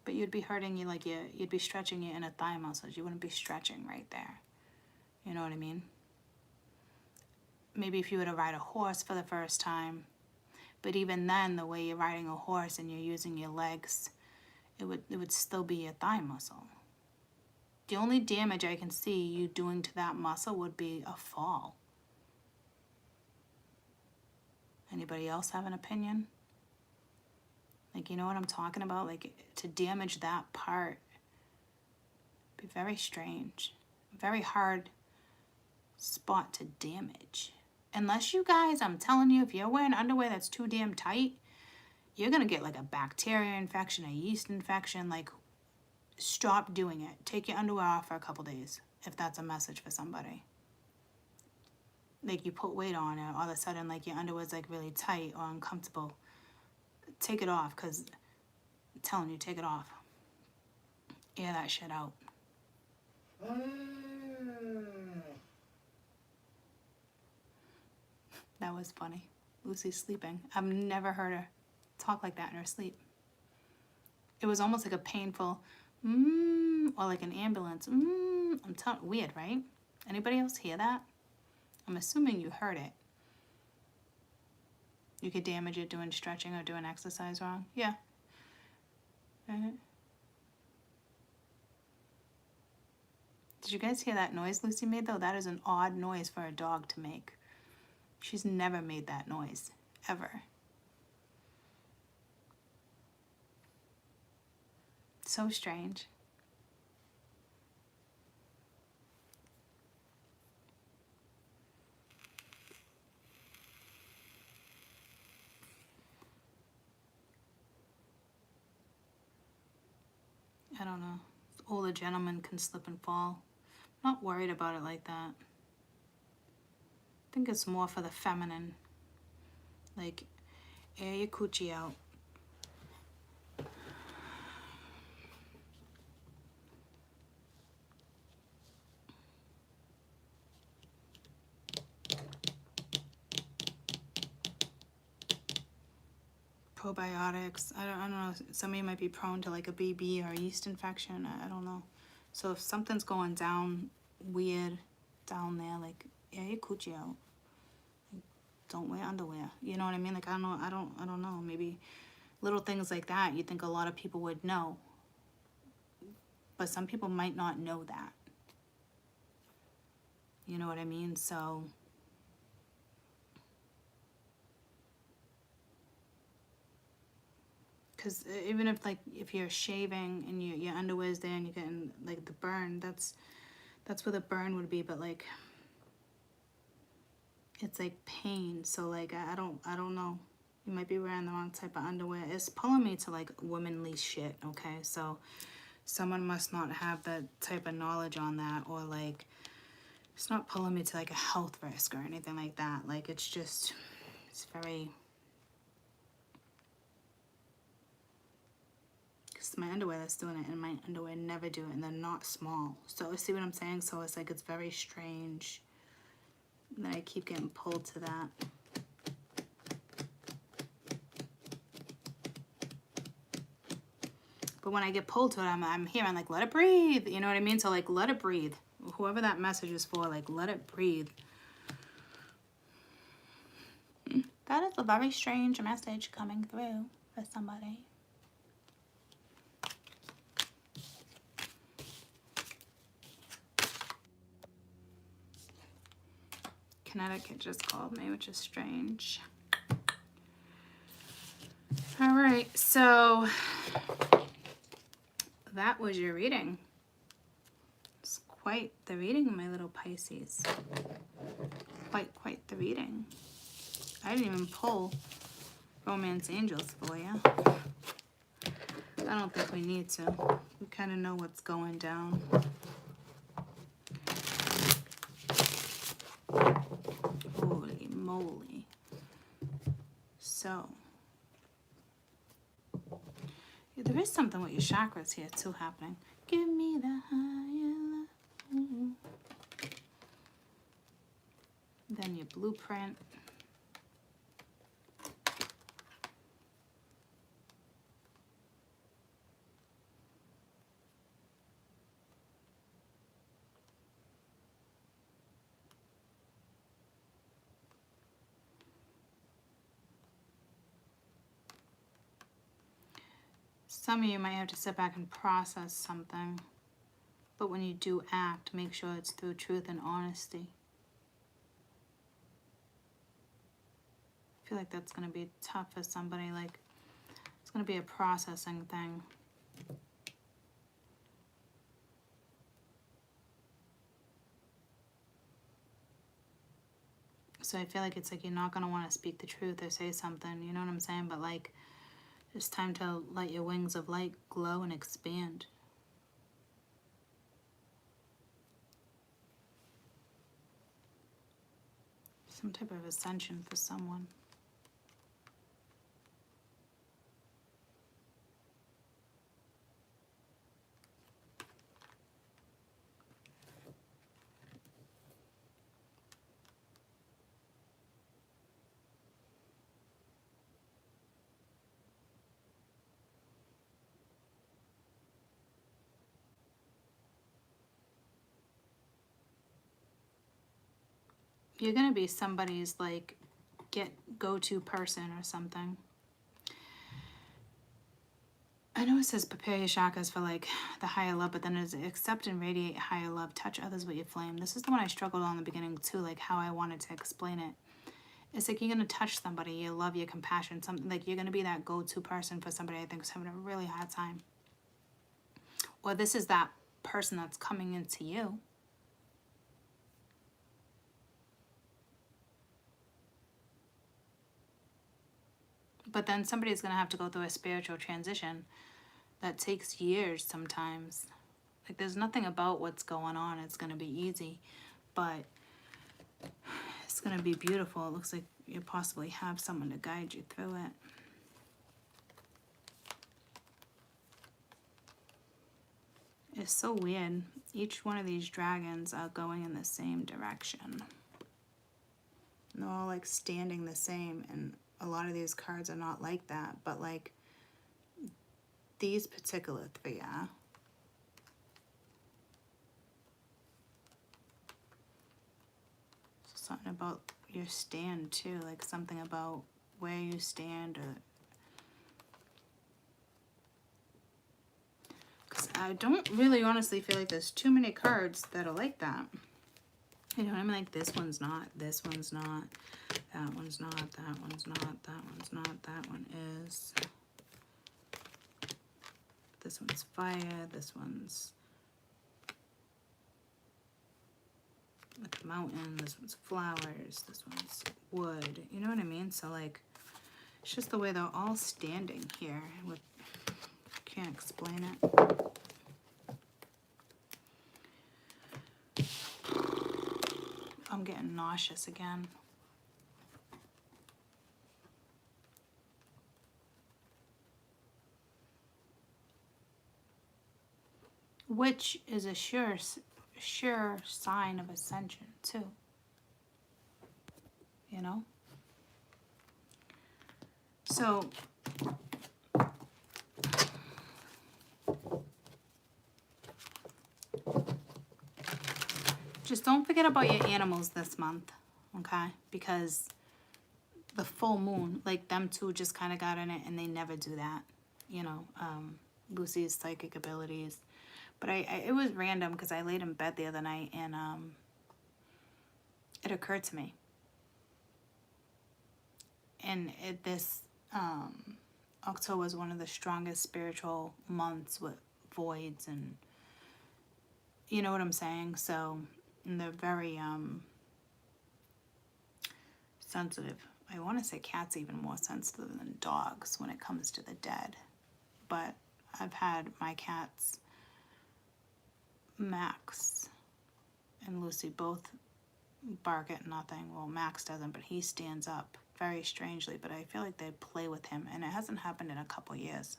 But you'd be hurting you, like, you'd be stretching your inner thigh muscles. You wouldn't be stretching right there. You know what I mean? Maybe if you were to ride a horse for the first time, but even then, the way you're riding a horse and you're using your legs, it would still be your thigh muscle. The only damage I can see you doing to that muscle would be a fall. Anybody else have an opinion? Like, you know what I'm talking about? Like, to damage that part would be very strange. Very hard spot to damage. Unless you guys, I'm telling you, if you're wearing underwear that's too damn tight, you're going to get like a bacteria infection, a yeast infection. Like, stop doing it. Take your underwear off for a couple days if that's a message for somebody. Like, you put weight on it, all of a sudden, like, your underwear's like really tight or uncomfortable. Take it off, because I'm telling you, take it off. Air that shit out. That was funny. Lucy's sleeping. I've never heard her talk like that in her sleep. It was almost like a painful or like an ambulance. I'm telling, weird, right? Anybody else hear that? I'm assuming you heard it. You could damage it doing stretching or doing exercise wrong. Yeah. Did you guys hear that noise Lucy made though? That is an odd noise for a dog to make. She's never made that noise, ever. So strange. I don't know. Older gentlemen can slip and fall. I'm not worried about it like that. I think it's more for the feminine. Like, air your coochie out. Probiotics. I don't know. Some of you might be prone to like a BB or a yeast infection. I don't know. So if something's going down weird down there, like air your coochie out. Don't wear underwear. You know what I mean? Like, I don't know. Maybe little things like that you think a lot of people would know. But some people might not know that. You know what I mean? So because even if you're shaving and your underwear's there and you're getting like the burn, that's where the burn would be. But like, it's like pain. So like, I don't know. You might be wearing the wrong type of underwear. It's pulling me to like womanly shit. Okay, so someone must not have that type of knowledge on that, or like, it's not pulling me to like a health risk or anything like that. Like, it's just, it's very. My underwear that's doing it, and my underwear never do it, and they're not small. So see what I'm saying? So it's like, it's very strange that I keep getting pulled to that. But when I get pulled to it, I'm hearing like, let it breathe. You know what I mean? So like, let it breathe. Whoever that message is for, like, let it breathe. That is a very strange message coming through for somebody. Connecticut just called me, which is strange. All right, so that was your reading. It's quite the reading, my little Pisces. Quite the reading. I didn't even pull Romance Angels for you. I don't think we need to. We kind of know what's going down. Holy moly. So, yeah, there is something with your chakras here too happening. Give me the higher love. Then your blueprint. Some of you might have to sit back and process something. But when you do act, make sure it's through truth and honesty. I feel like that's going to be tough for somebody. Like, it's going to be a processing thing. So I feel like it's like you're not going to want to speak the truth or say something. You know what I'm saying? But like, it's time to let your wings of light glow and expand. Some type of ascension for someone. You're going to be somebody's like go-to person or something. I know it says prepare your chakras for like the higher love, but then it's accept and radiate higher love, touch others with your flame. This is the one I struggled on in the beginning too, like how I wanted to explain it. It's like you're going to touch somebody, your love, your compassion, something like you're going to be that go-to person for somebody I think is having a really hard time. Or this is that person that's coming into you. But then somebody's going to have to go through a spiritual transition that takes years sometimes. Like, there's nothing about what's going on. It's going to be easy, but it's going to be beautiful. It looks like you possibly have someone to guide you through it. It's so weird. Each one of these dragons are going in the same direction. And they're all like standing the same, and a lot of these cards are not like that, but like these particular three are. Something about your stand too, like something about where you stand, or because I don't really honestly feel like there's too many cards that are like that. You know what I mean? Like this one's not, this one's not, that one's not, that one's not, that one's not, that one is. This one's fire, this one's like a mountain, this one's flowers, this one's wood. You know what I mean? So like, it's just the way they're all standing here. With, can't explain it. I'm getting nauseous again. Which is a sure sign of ascension too. You know? So just don't forget about your animals this month, okay? Because the full moon, like them two just kind of got in it, and they never do that, you know. Lucy's psychic abilities. But it was random because I laid in bed the other night, and it occurred to me. And this October is one of the strongest spiritual months with voids, and you know what I'm saying? So, and they're very sensitive. I want to say cats even more sensitive than dogs when it comes to the dead. But I've had my cats, Max and Lucy, both bark at nothing. Well, Max doesn't, but he stands up very strangely. But I feel like they play with him, and it hasn't happened in a couple years.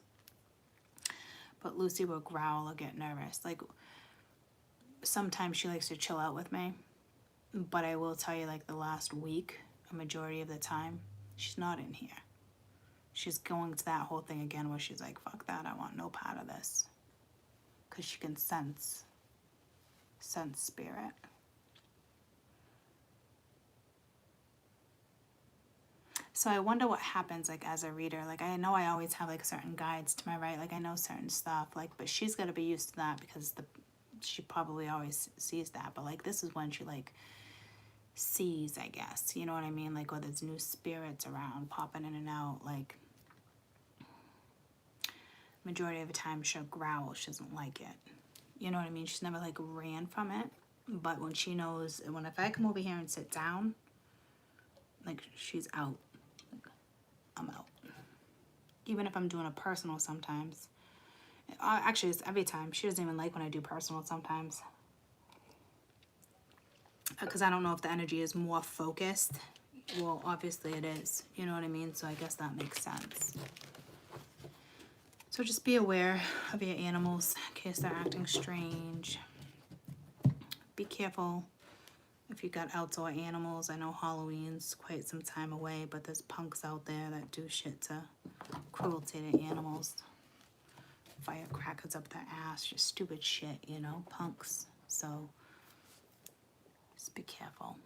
But Lucy will growl or get nervous. Like, sometimes she likes to chill out with me. But I will tell you, like, the last week, a majority of the time, she's not in here. She's going to that whole thing again where she's like, fuck that, I want no part of this. Because she can sense spirit. So I wonder what happens, like, as a reader. Like, I know I always have, like, certain guides to my right. Like, I know certain stuff. Like, but she's got to be used to that because she probably always sees that. But, like, this is when she, like, sees, I guess. You know what I mean? Like, or there's new spirits around popping in and out. Like, majority of the time she'll growl. She doesn't like it. You know what I mean? She's never, like, ran from it. But when she knows, if I come over here and sit down, like, she's out. I'm out. Even if I'm doing a personal sometimes. Actually, it's every time. She doesn't even like when I do personal sometimes. Because I don't know if the energy is more focused. Well, obviously it is. You know what I mean? So I guess that makes sense. So just be aware of your animals in case they're acting strange. Be careful if you got outdoor animals. I know Halloween's quite some time away, but there's punks out there that do shit to cruelty to animals. Firecrackers up their ass, just stupid shit, you know, punks. So just be careful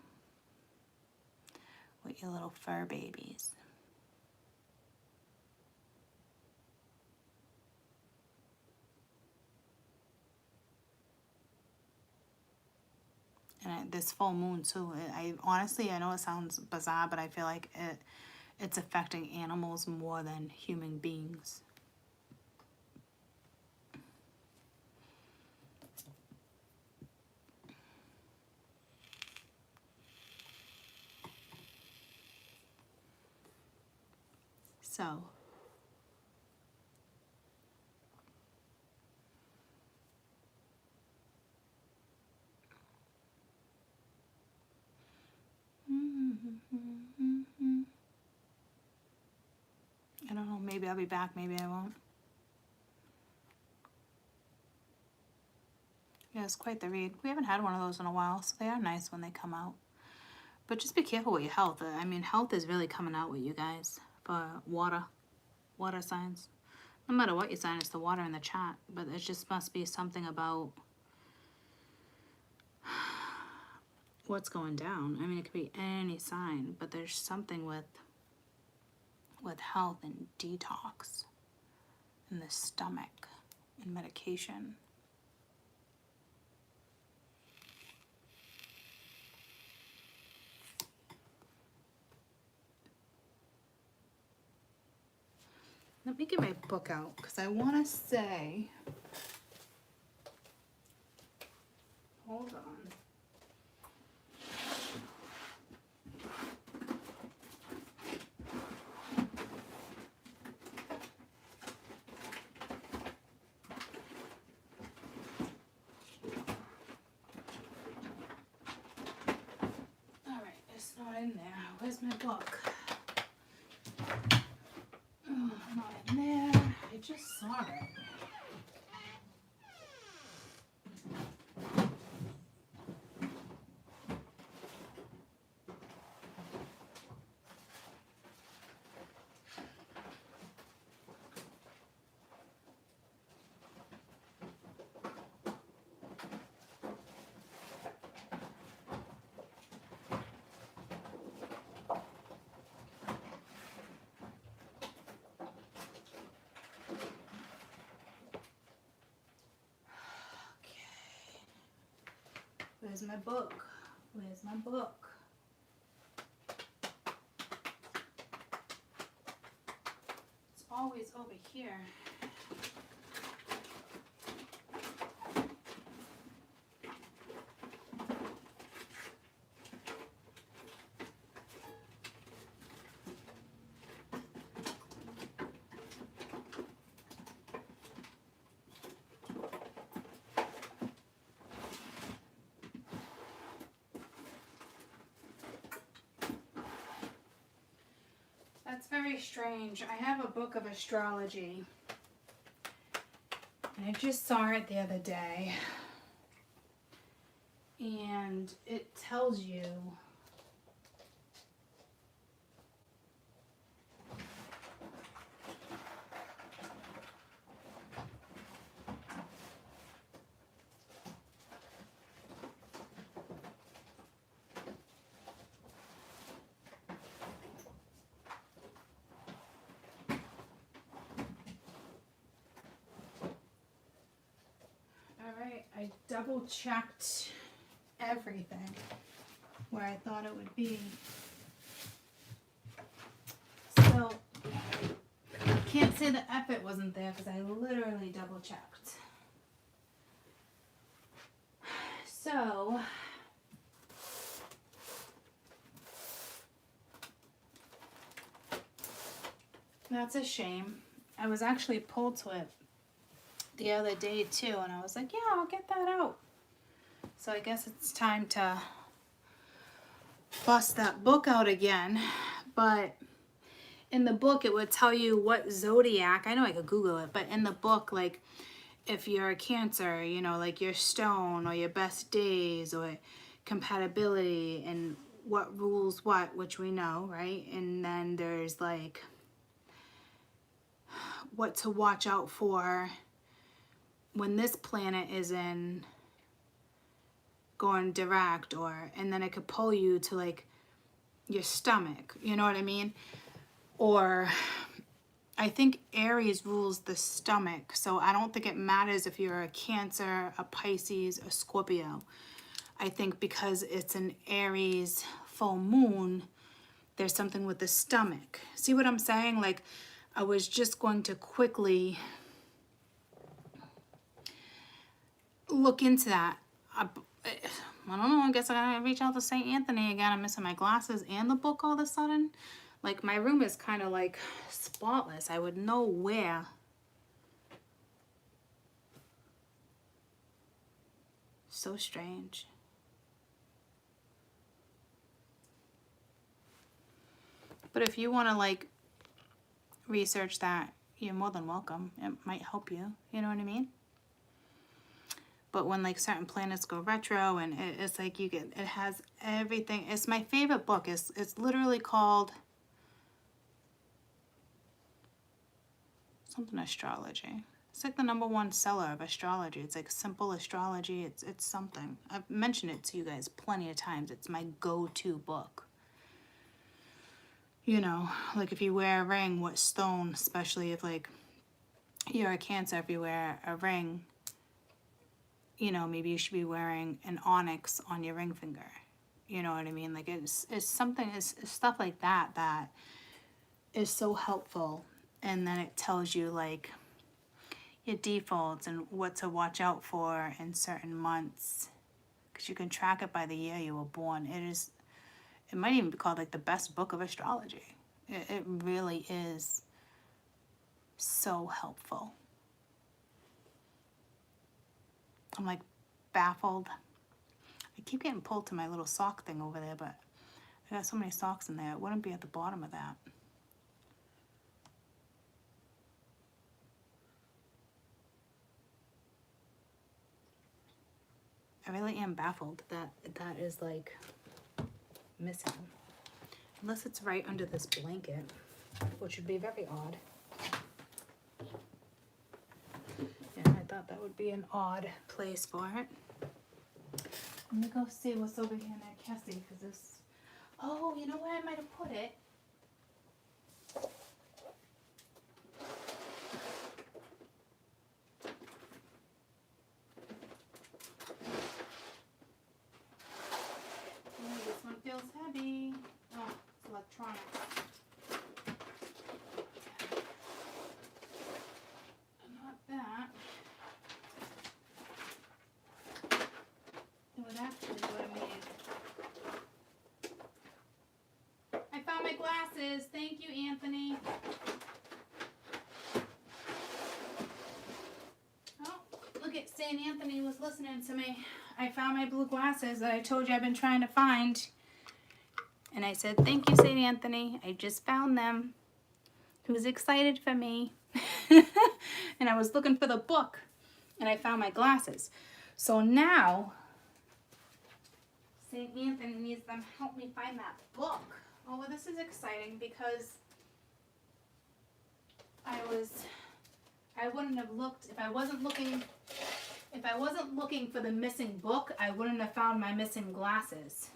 with your little fur babies. And this full moon too, I honestly, I know it sounds bizarre, but I feel like it's affecting animals more than human beings. So I don't know, maybe I'll be back, maybe I won't. Yeah, it's quite the read. We haven't had one of those in a while, so they are nice when they come out. But just be careful with your health. I mean, health is really coming out with you guys for water signs. No matter what your sign, it's the water in the chat. But it just must be something about what's going down. I mean, it could be any sign, but there's something with health and detox and the stomach and medication. Let me get my book out because I want to say, hold on. All right, it's not in there. Where's my book? Oh, not in there. I just saw it. Where's my book? Where's my book? It's always over here. That's very strange. I have a book of astrology, and I just saw it the other day, and it tells you double checked everything where I thought it would be. So I can't say the effort wasn't there because I literally double checked. So that's a shame. I was actually pulled to it the other day too, and I was like, yeah, I'll get that out. So I guess it's time to bust that book out again. But in the book, it would tell you what zodiac, I know I could Google it, but in the book, like, if you're a Cancer, you know, like your stone or your best days or compatibility and what rules what, which we know, right? And then there's like what to watch out for when this planet is in going direct, or, and then it could pull you to like your stomach, you know what I mean? Or I think Aries rules the stomach, so I don't think it matters if you're a Cancer, a Pisces, a Scorpio. I think because it's an Aries full moon, there's something with the stomach. See what I'm saying? Like, I was just going to quickly look into that. I don't know, I guess I gotta reach out to St. Anthony again. I'm missing my glasses and the book all of a sudden. Like, my room is kind of like spotless. I would know where. So strange. But if you want to like research that, you're more than welcome. It might help you. You know what I mean? But when like certain planets go retro, and it's like you get, it has everything. It's my favorite book. It's literally called something Astrology. It's like the #1 seller of astrology. It's like simple astrology. It's something. I've mentioned it to you guys plenty of times. It's my go-to book. You know, like if you wear a ring, what stone, especially if like you're a Cancer, if you wear a ring, you know, maybe you should be wearing an onyx on your ring finger. You know what I mean? Like it's something, it's stuff like that that is so helpful. And then it tells you like your defaults and what to watch out for in certain months, because you can track it by the year you were born. It might even be called like the best book of astrology. It really is so helpful. I'm like baffled. I keep getting pulled to my little sock thing over there, but I got so many socks in there, it wouldn't be at the bottom of that. I really am baffled that that is like missing. Unless it's right under this blanket, which would be very odd. Yeah, I thought that would be an odd place for it. Let me go see what's over here in that Cassie, because this... Oh, you know where I might have put it? This one feels heavy. Oh, it's electronics. Not that. It would actually would have made. I found my glasses. Thank you, Anthony. Oh, look at St. Anthony was listening to me. I found my blue glasses that I told you I've been trying to find. And I said, thank you, St. Anthony. I just found them. He was excited for me. And I was looking for the book. And I found my glasses. So now, St. Anthony needs them to help me find that book. Oh, well, this is exciting because I wouldn't have looked, if I wasn't looking for the missing book, I wouldn't have found my missing glasses.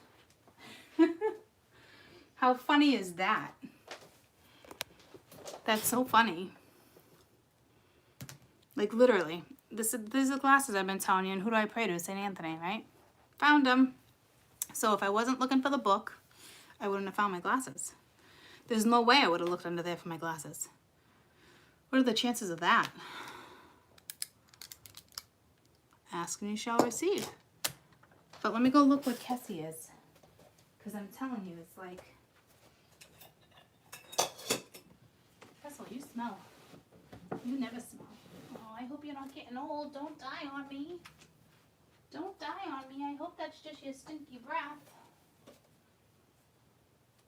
How funny is that? That's so funny. Like literally, these are the glasses I've been telling you. And who do I pray to? St. Anthony, right? Found them. So if I wasn't looking for the book, I wouldn't have found my glasses. There's no way I would have looked under there for my glasses. What are the chances of that? Ask and you shall receive. But let me go look what Kessie is. Because I'm telling you, it's like... Russell, you smell. You never smell. Oh, I hope you're not getting old. Don't die on me. Don't die on me. I hope that's just your stinky breath.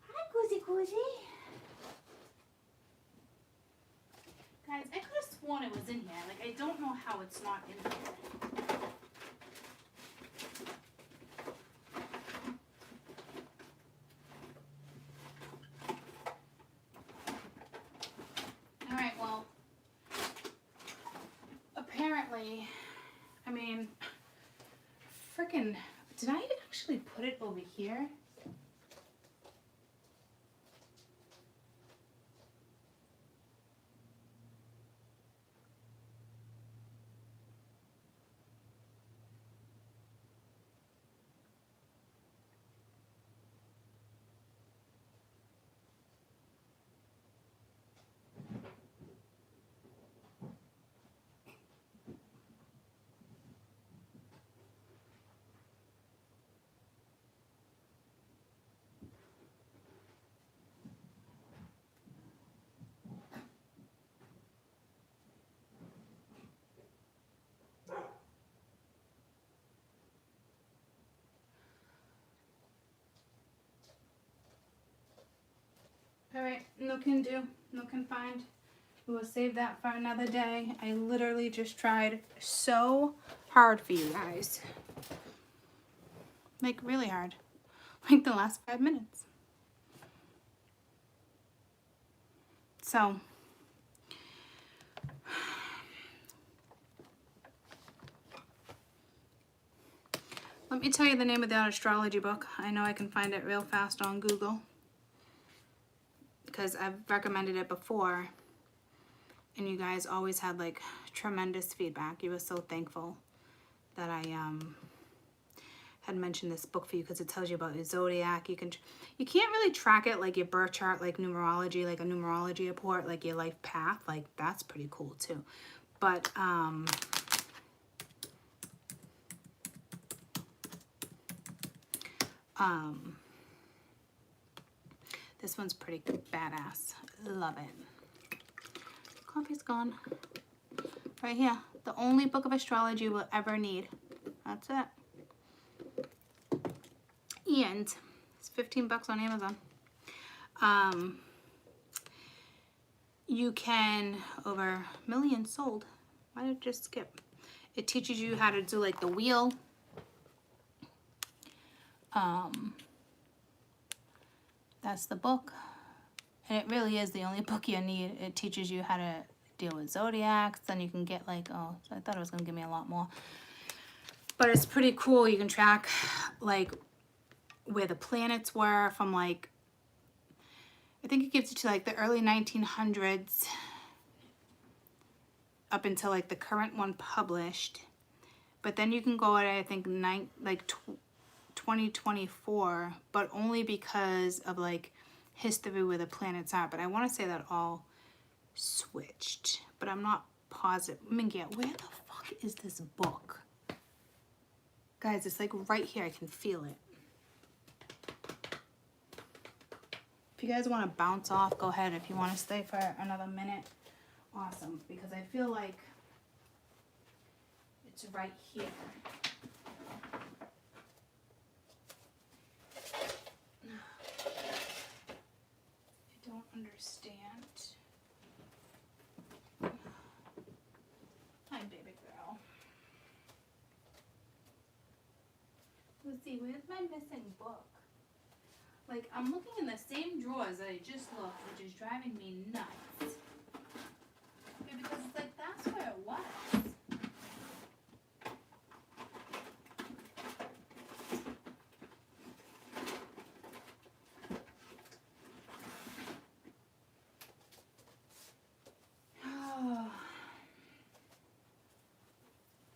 Hi, Cozy Cozy. Guys, I could have sworn it was in here. Like, I don't know how it's not in here. Alright, well, apparently, I mean, frickin', did I actually put it over here? Alright, no can do, no can find. We will save that for another day. I literally just tried so hard for you guys. Like, really hard. Like the last 5 minutes. So, let me tell you the name of that astrology book. I know I can find it real fast on Google, because I've recommended it before and you guys always had like tremendous feedback. You were so thankful that I had mentioned this book for you, because it tells you about your zodiac. You can't really track it like your birth chart, like numerology, like a numerology report, like your life path. Like, that's pretty cool too. But this one's pretty badass. Love it. Coffee's gone. Right here. The only book of astrology you will ever need. That's it. And it's 15 bucks on Amazon. You can, over millions sold. Why did it just skip? It teaches you how to do like the wheel. That's the book. And it really is the only book you need. It teaches you how to deal with zodiacs. Then you can get like, oh, so I thought it was going to give me a lot more. But it's pretty cool. You can track like where the planets were from like, I think it gives you to like the early 1900s up until like the current one published. But then you can go at, I think, 2024, but only because of like history where the planets are. But I want to say that all switched, but I'm not positive. Mingia, where the fuck is this book? Guys, it's like right here. I can feel it. If you guys want to bounce off, go ahead. If you want to stay for another minute, awesome. Because I feel like it's right here. I don't understand. Hi, baby girl. Let's see, where's my missing book? Like, I'm looking in the same drawers that I just looked, which is driving me nuts. Okay, because it's like, that's where it was.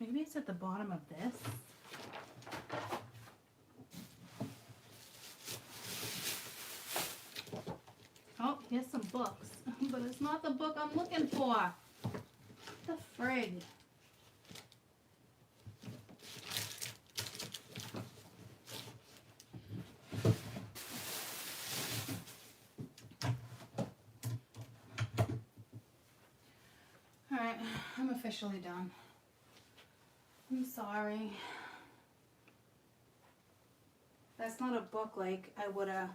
Maybe it's at the bottom of this. Oh, here's some books. But it's not the book I'm looking for. What the frig? Alright, I'm officially done. I'm sorry. That's not a book like I would have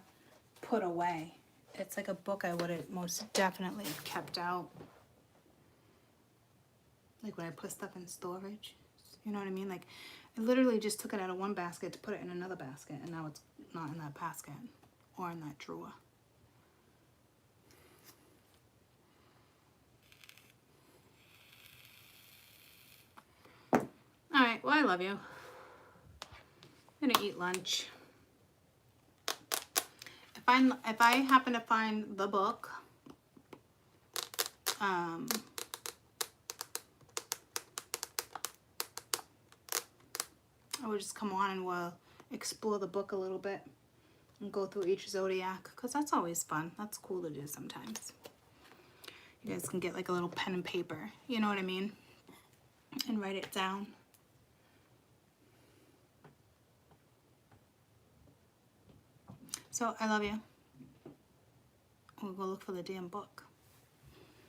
put away. It's like a book I would have most definitely kept out. Like when I put stuff in storage. You know what I mean? Like I literally just took it out of one basket to put it in another basket, and now it's not in that basket or in that drawer. Alright, well I love you. I'm gonna eat lunch. If I happen to find the book, I would just come on and we'll explore the book a little bit and go through each zodiac, because that's always fun. That's cool to do sometimes. You guys can get like a little pen and paper, you know what I mean? And write it down. So I love you. We'll go look for the damn book.